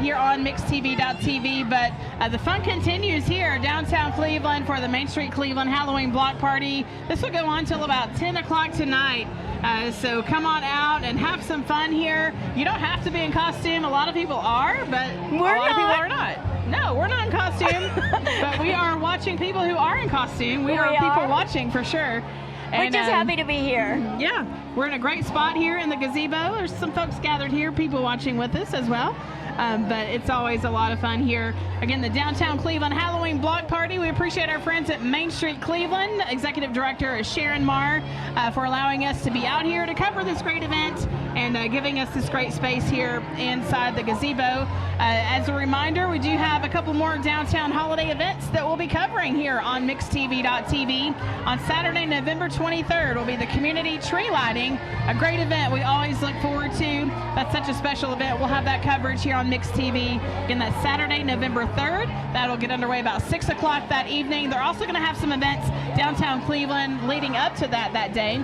here on mixtv.tv. But the fun continues here downtown Cleveland for the Main Street Cleveland Halloween block party. This will go on till about 10 o'clock tonight. So come on out and have some fun here. You don't have to be in costume. A lot of people are, but a lot of people are not. No, we're not in costume, but we are watching people who are in costume. We are people watching for sure. We're just happy to be here. Yeah, we're in a great spot here in the gazebo. There's some folks gathered here, people watching with us as well. But it's always a lot of fun here. Again, the Downtown Cleveland Halloween Block Party. We appreciate our friends at Main Street Cleveland. Executive Director Sharon Marr for allowing us to be out here to cover this great event and giving us this great space here inside the gazebo. As a reminder, we do have a couple more downtown holiday events that we'll be covering here on mixtv.tv. On Saturday, November 23rd will be the community tree lighting, a great event we always look forward to. That's such a special event. We'll have that coverage here on Mix TV. Again, that's Saturday, November 3rd. That'll get underway about 6 o'clock that evening. They're also going to have some events downtown Cleveland leading up to that day,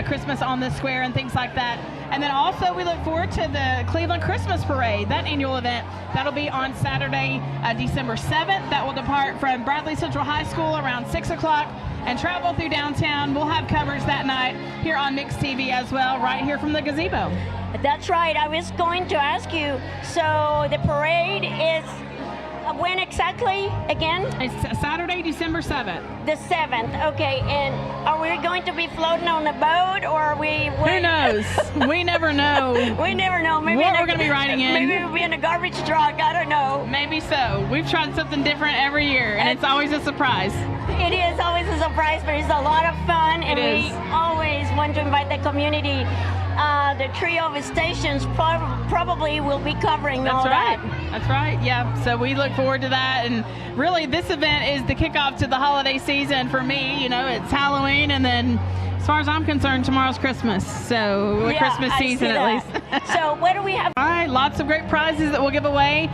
Christmas on the Square and things like that. And then also we look forward to the Cleveland Christmas Parade, that annual event. That'll be on Saturday, December 7th. That will depart from Bradley Central High School around 6 o'clock and travel through downtown. We'll have coverage that night here on Mix TV as well, right here from the gazebo. That's right. I was going to ask you, so the parade is when exactly again? It's Saturday, December 7th. The 7th, okay. And are we going to be floating on a boat, or are we... Who knows? We never know. We never know. Maybe what we're going to be riding in. Maybe we'll be in a garbage truck. I don't know. Maybe so. We've tried something different every year, and it's always a surprise. It is always a surprise, but it's a lot of fun, and we always want to invite the community. The trio of stations probably will be covering all that. That's right. Yeah. So we look forward to that. And really, this event is the kickoff to the holiday season for me. You know, it's Halloween, and then as far as I'm concerned, tomorrow's Christmas. So Christmas season at least. So what do we have? All right, lots of great prizes that we'll give away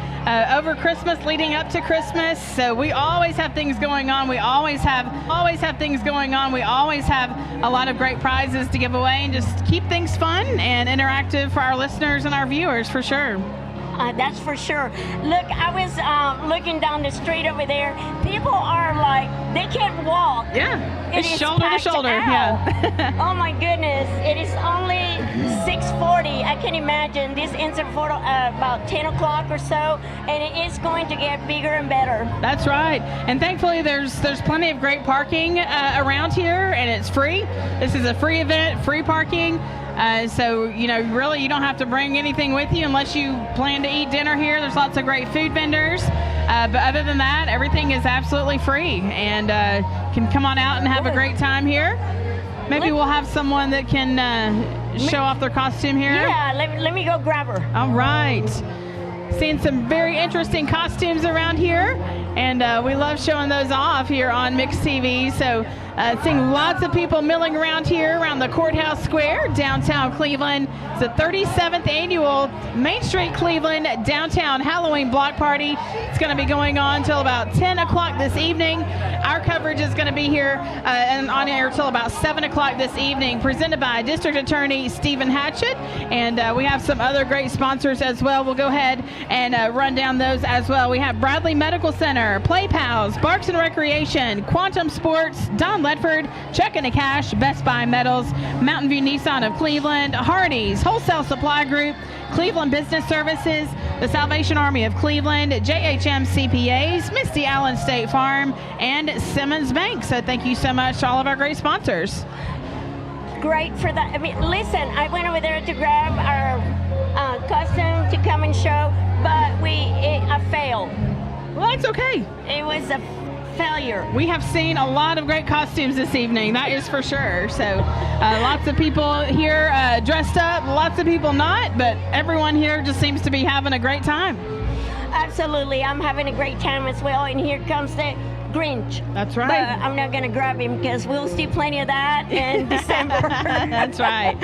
over Christmas, leading up to Christmas. So we always have things going on. We always have things going on. We always have a lot of great prizes to give away, and just keep things fun and interactive for our listeners and our viewers for sure. That's for sure. Look, I was looking down the street over there. People are like, they can't walk. Yeah, It is shoulder to packed shoulder. out. Yeah. Oh my goodness, it is only 6:40. I can imagine this ends at about 10 o'clock or so, and it is going to get bigger and better. That's right. And thankfully, there's plenty of great parking around here, and it's free. This is a free event, free parking. So, you know, really you don't have to bring anything with you unless you plan to eat dinner here. There's lots of great food vendors. But other than that, everything is absolutely free, and can come on out and have a great time here. Maybe we'll have someone that can show off their costume here. Yeah, let me go grab her. All right. Seeing some very interesting costumes around here, and we love showing those off here on Mix TV. So seeing lots of people milling around here around the Courthouse Square, downtown Cleveland. It's the 37th annual Main Street Cleveland Downtown Halloween Block Party. It's going to be going on till about 10 o'clock this evening. Our coverage is going to be here and on air till about 7 o'clock this evening, presented by District Attorney Stephen Hatchett, and we have some other great sponsors as well. We'll go ahead and run down those as well. We have Bradley Medical Center, Play Pals, Barks and Recreation, Quantum Sports, Don Ledford, Check and Cash, Best Buy Metals, Mountain View Nissan of Cleveland, Hardee's, Wholesale Supply Group, Cleveland Business Services, the Salvation Army of Cleveland, JHM CPAs, Misty Allen State Farm, and Simmons Bank. So thank you so much to all of our great sponsors. great for that. I mean, listen, I went over there to grab our costume to come and show, but I failed. Well, that's okay. It was a failure. We have seen a lot of great costumes this evening, that is for sure. So lots of people here dressed up, lots of people not, but everyone here just seems to be having a great time. Absolutely, I'm having a great time as well, and here comes the Grinch. That's right. But I'm not going to grab him because we'll see plenty of that in December. That's right.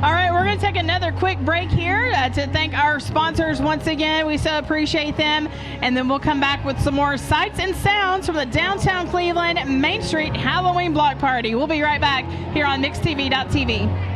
All right, we're going to take another quick break here to thank our sponsors once again. We so appreciate them. And then we'll come back with some more sights and sounds from the downtown Cleveland Main Street Halloween Block Party. We'll be right back here on MixedTV.tv.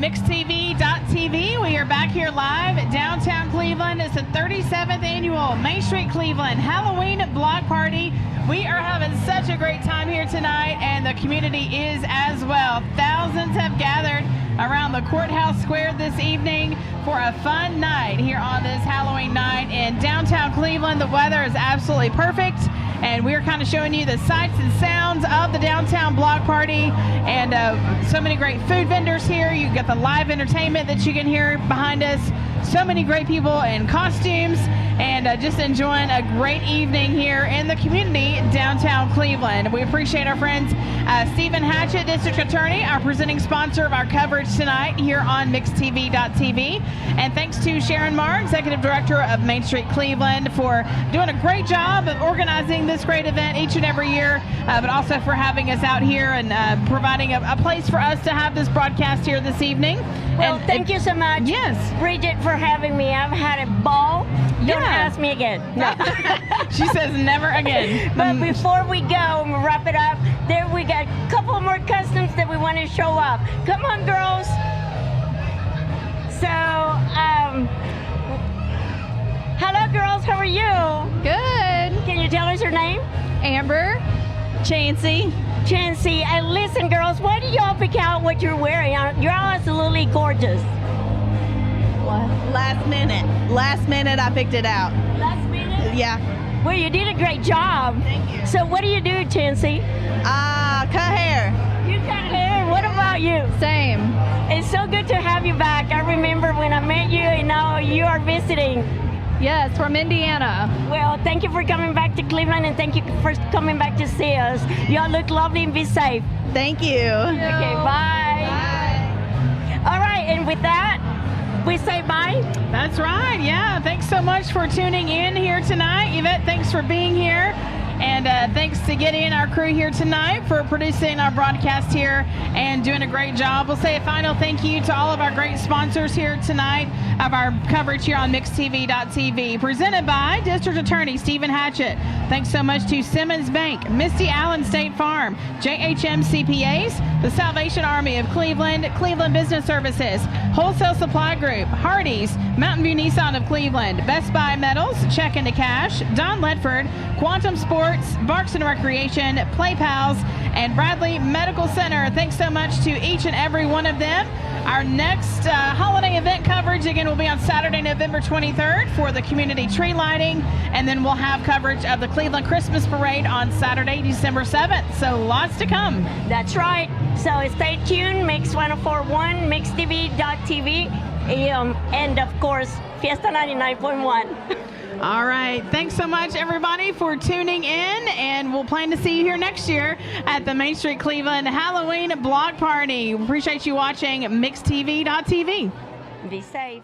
MixedTV.tv. We are back here live at downtown Cleveland. It's the 37th annual Mainstreet Cleveland Halloween Block Party. We are having such a great time here tonight, and the community is as well. Thousands have gathered around the courthouse square this evening for a fun night here on this Halloween night in downtown Cleveland. The weather is absolutely perfect, and we're kind of showing you the sights and sounds of the downtown block party, and so many great food vendors here. You get the live entertainment that you can hear behind us. So many great people in costumes, and just enjoying a great evening here in the community downtown Cleveland. We appreciate our friends Stephen Hatchett, District Attorney, our presenting sponsor of our coverage tonight here on MixedTV.tv. And thanks to Sharon Marr, Executive Director of Mainstreet Cleveland, for doing a great job of organizing this great event each and every year, but also for having us out here and providing a place for us to have this broadcast here this evening. Well, thank you so much, Bridget, for having me. I've had a ball. Don't ask me again. No. She says never again. But before we go and we'll wrap it up, there we got a couple more customs that we want to show off. Come on, girls. So, hello, girls. How are you? Good. Can you tell us your name? Amber. Chancey. Chancey. And listen, girls, why do y'all pick out what you're wearing? You're all absolutely gorgeous. Last minute I picked it out. Last minute? Yeah. Well, you did a great job. Thank you. So what do you do, Chancey? Cut hair. You cut hair? What about you? Same. It's so good to have you back. I remember when I met you, and now you are visiting. Yes, from Indiana. Well, thank you for coming back to Cleveland, and thank you for coming back to see us. Y'all look lovely and be safe. Thank you. Okay, bye. Bye. All right, and with that, we say bye. That's right. Yeah. Thanks so much for tuning in here tonight. Yvette, thanks for being here. And thanks to Gideon and our crew here tonight for producing our broadcast here and doing a great job. We'll say a final thank you to all of our great sponsors here tonight of our coverage here on MixedTV.tv. Presented by District Attorney Stephen Hatchett. Thanks so much to Simmons Bank, Misty Allen State Farm, JHM CPAs, the Salvation Army of Cleveland, Cleveland Business Services, Wholesale Supply Group, Hardee's, Mountain View Nissan of Cleveland, Best Buy Metals, Check into Cash, Don Ledford, Quantum Sports, Barks and Recreation, Play Pals, and Bradley Medical Center. Thanks so much to each and every one of them. Our next holiday event coverage, again, will be on Saturday, November 23rd for the community tree lighting, and then we'll have coverage of the Cleveland Christmas Parade on Saturday, December 7th. So lots to come. That's right. So stay tuned, Mix 104.1, MixedTV.tv, and of course, Fiesta 99.1. All right. Thanks so much, everybody, for tuning in, and we'll plan to see you here next year at the Mainstreet Cleveland Halloween Block Party. Appreciate you watching MixedTV.tv. Be safe.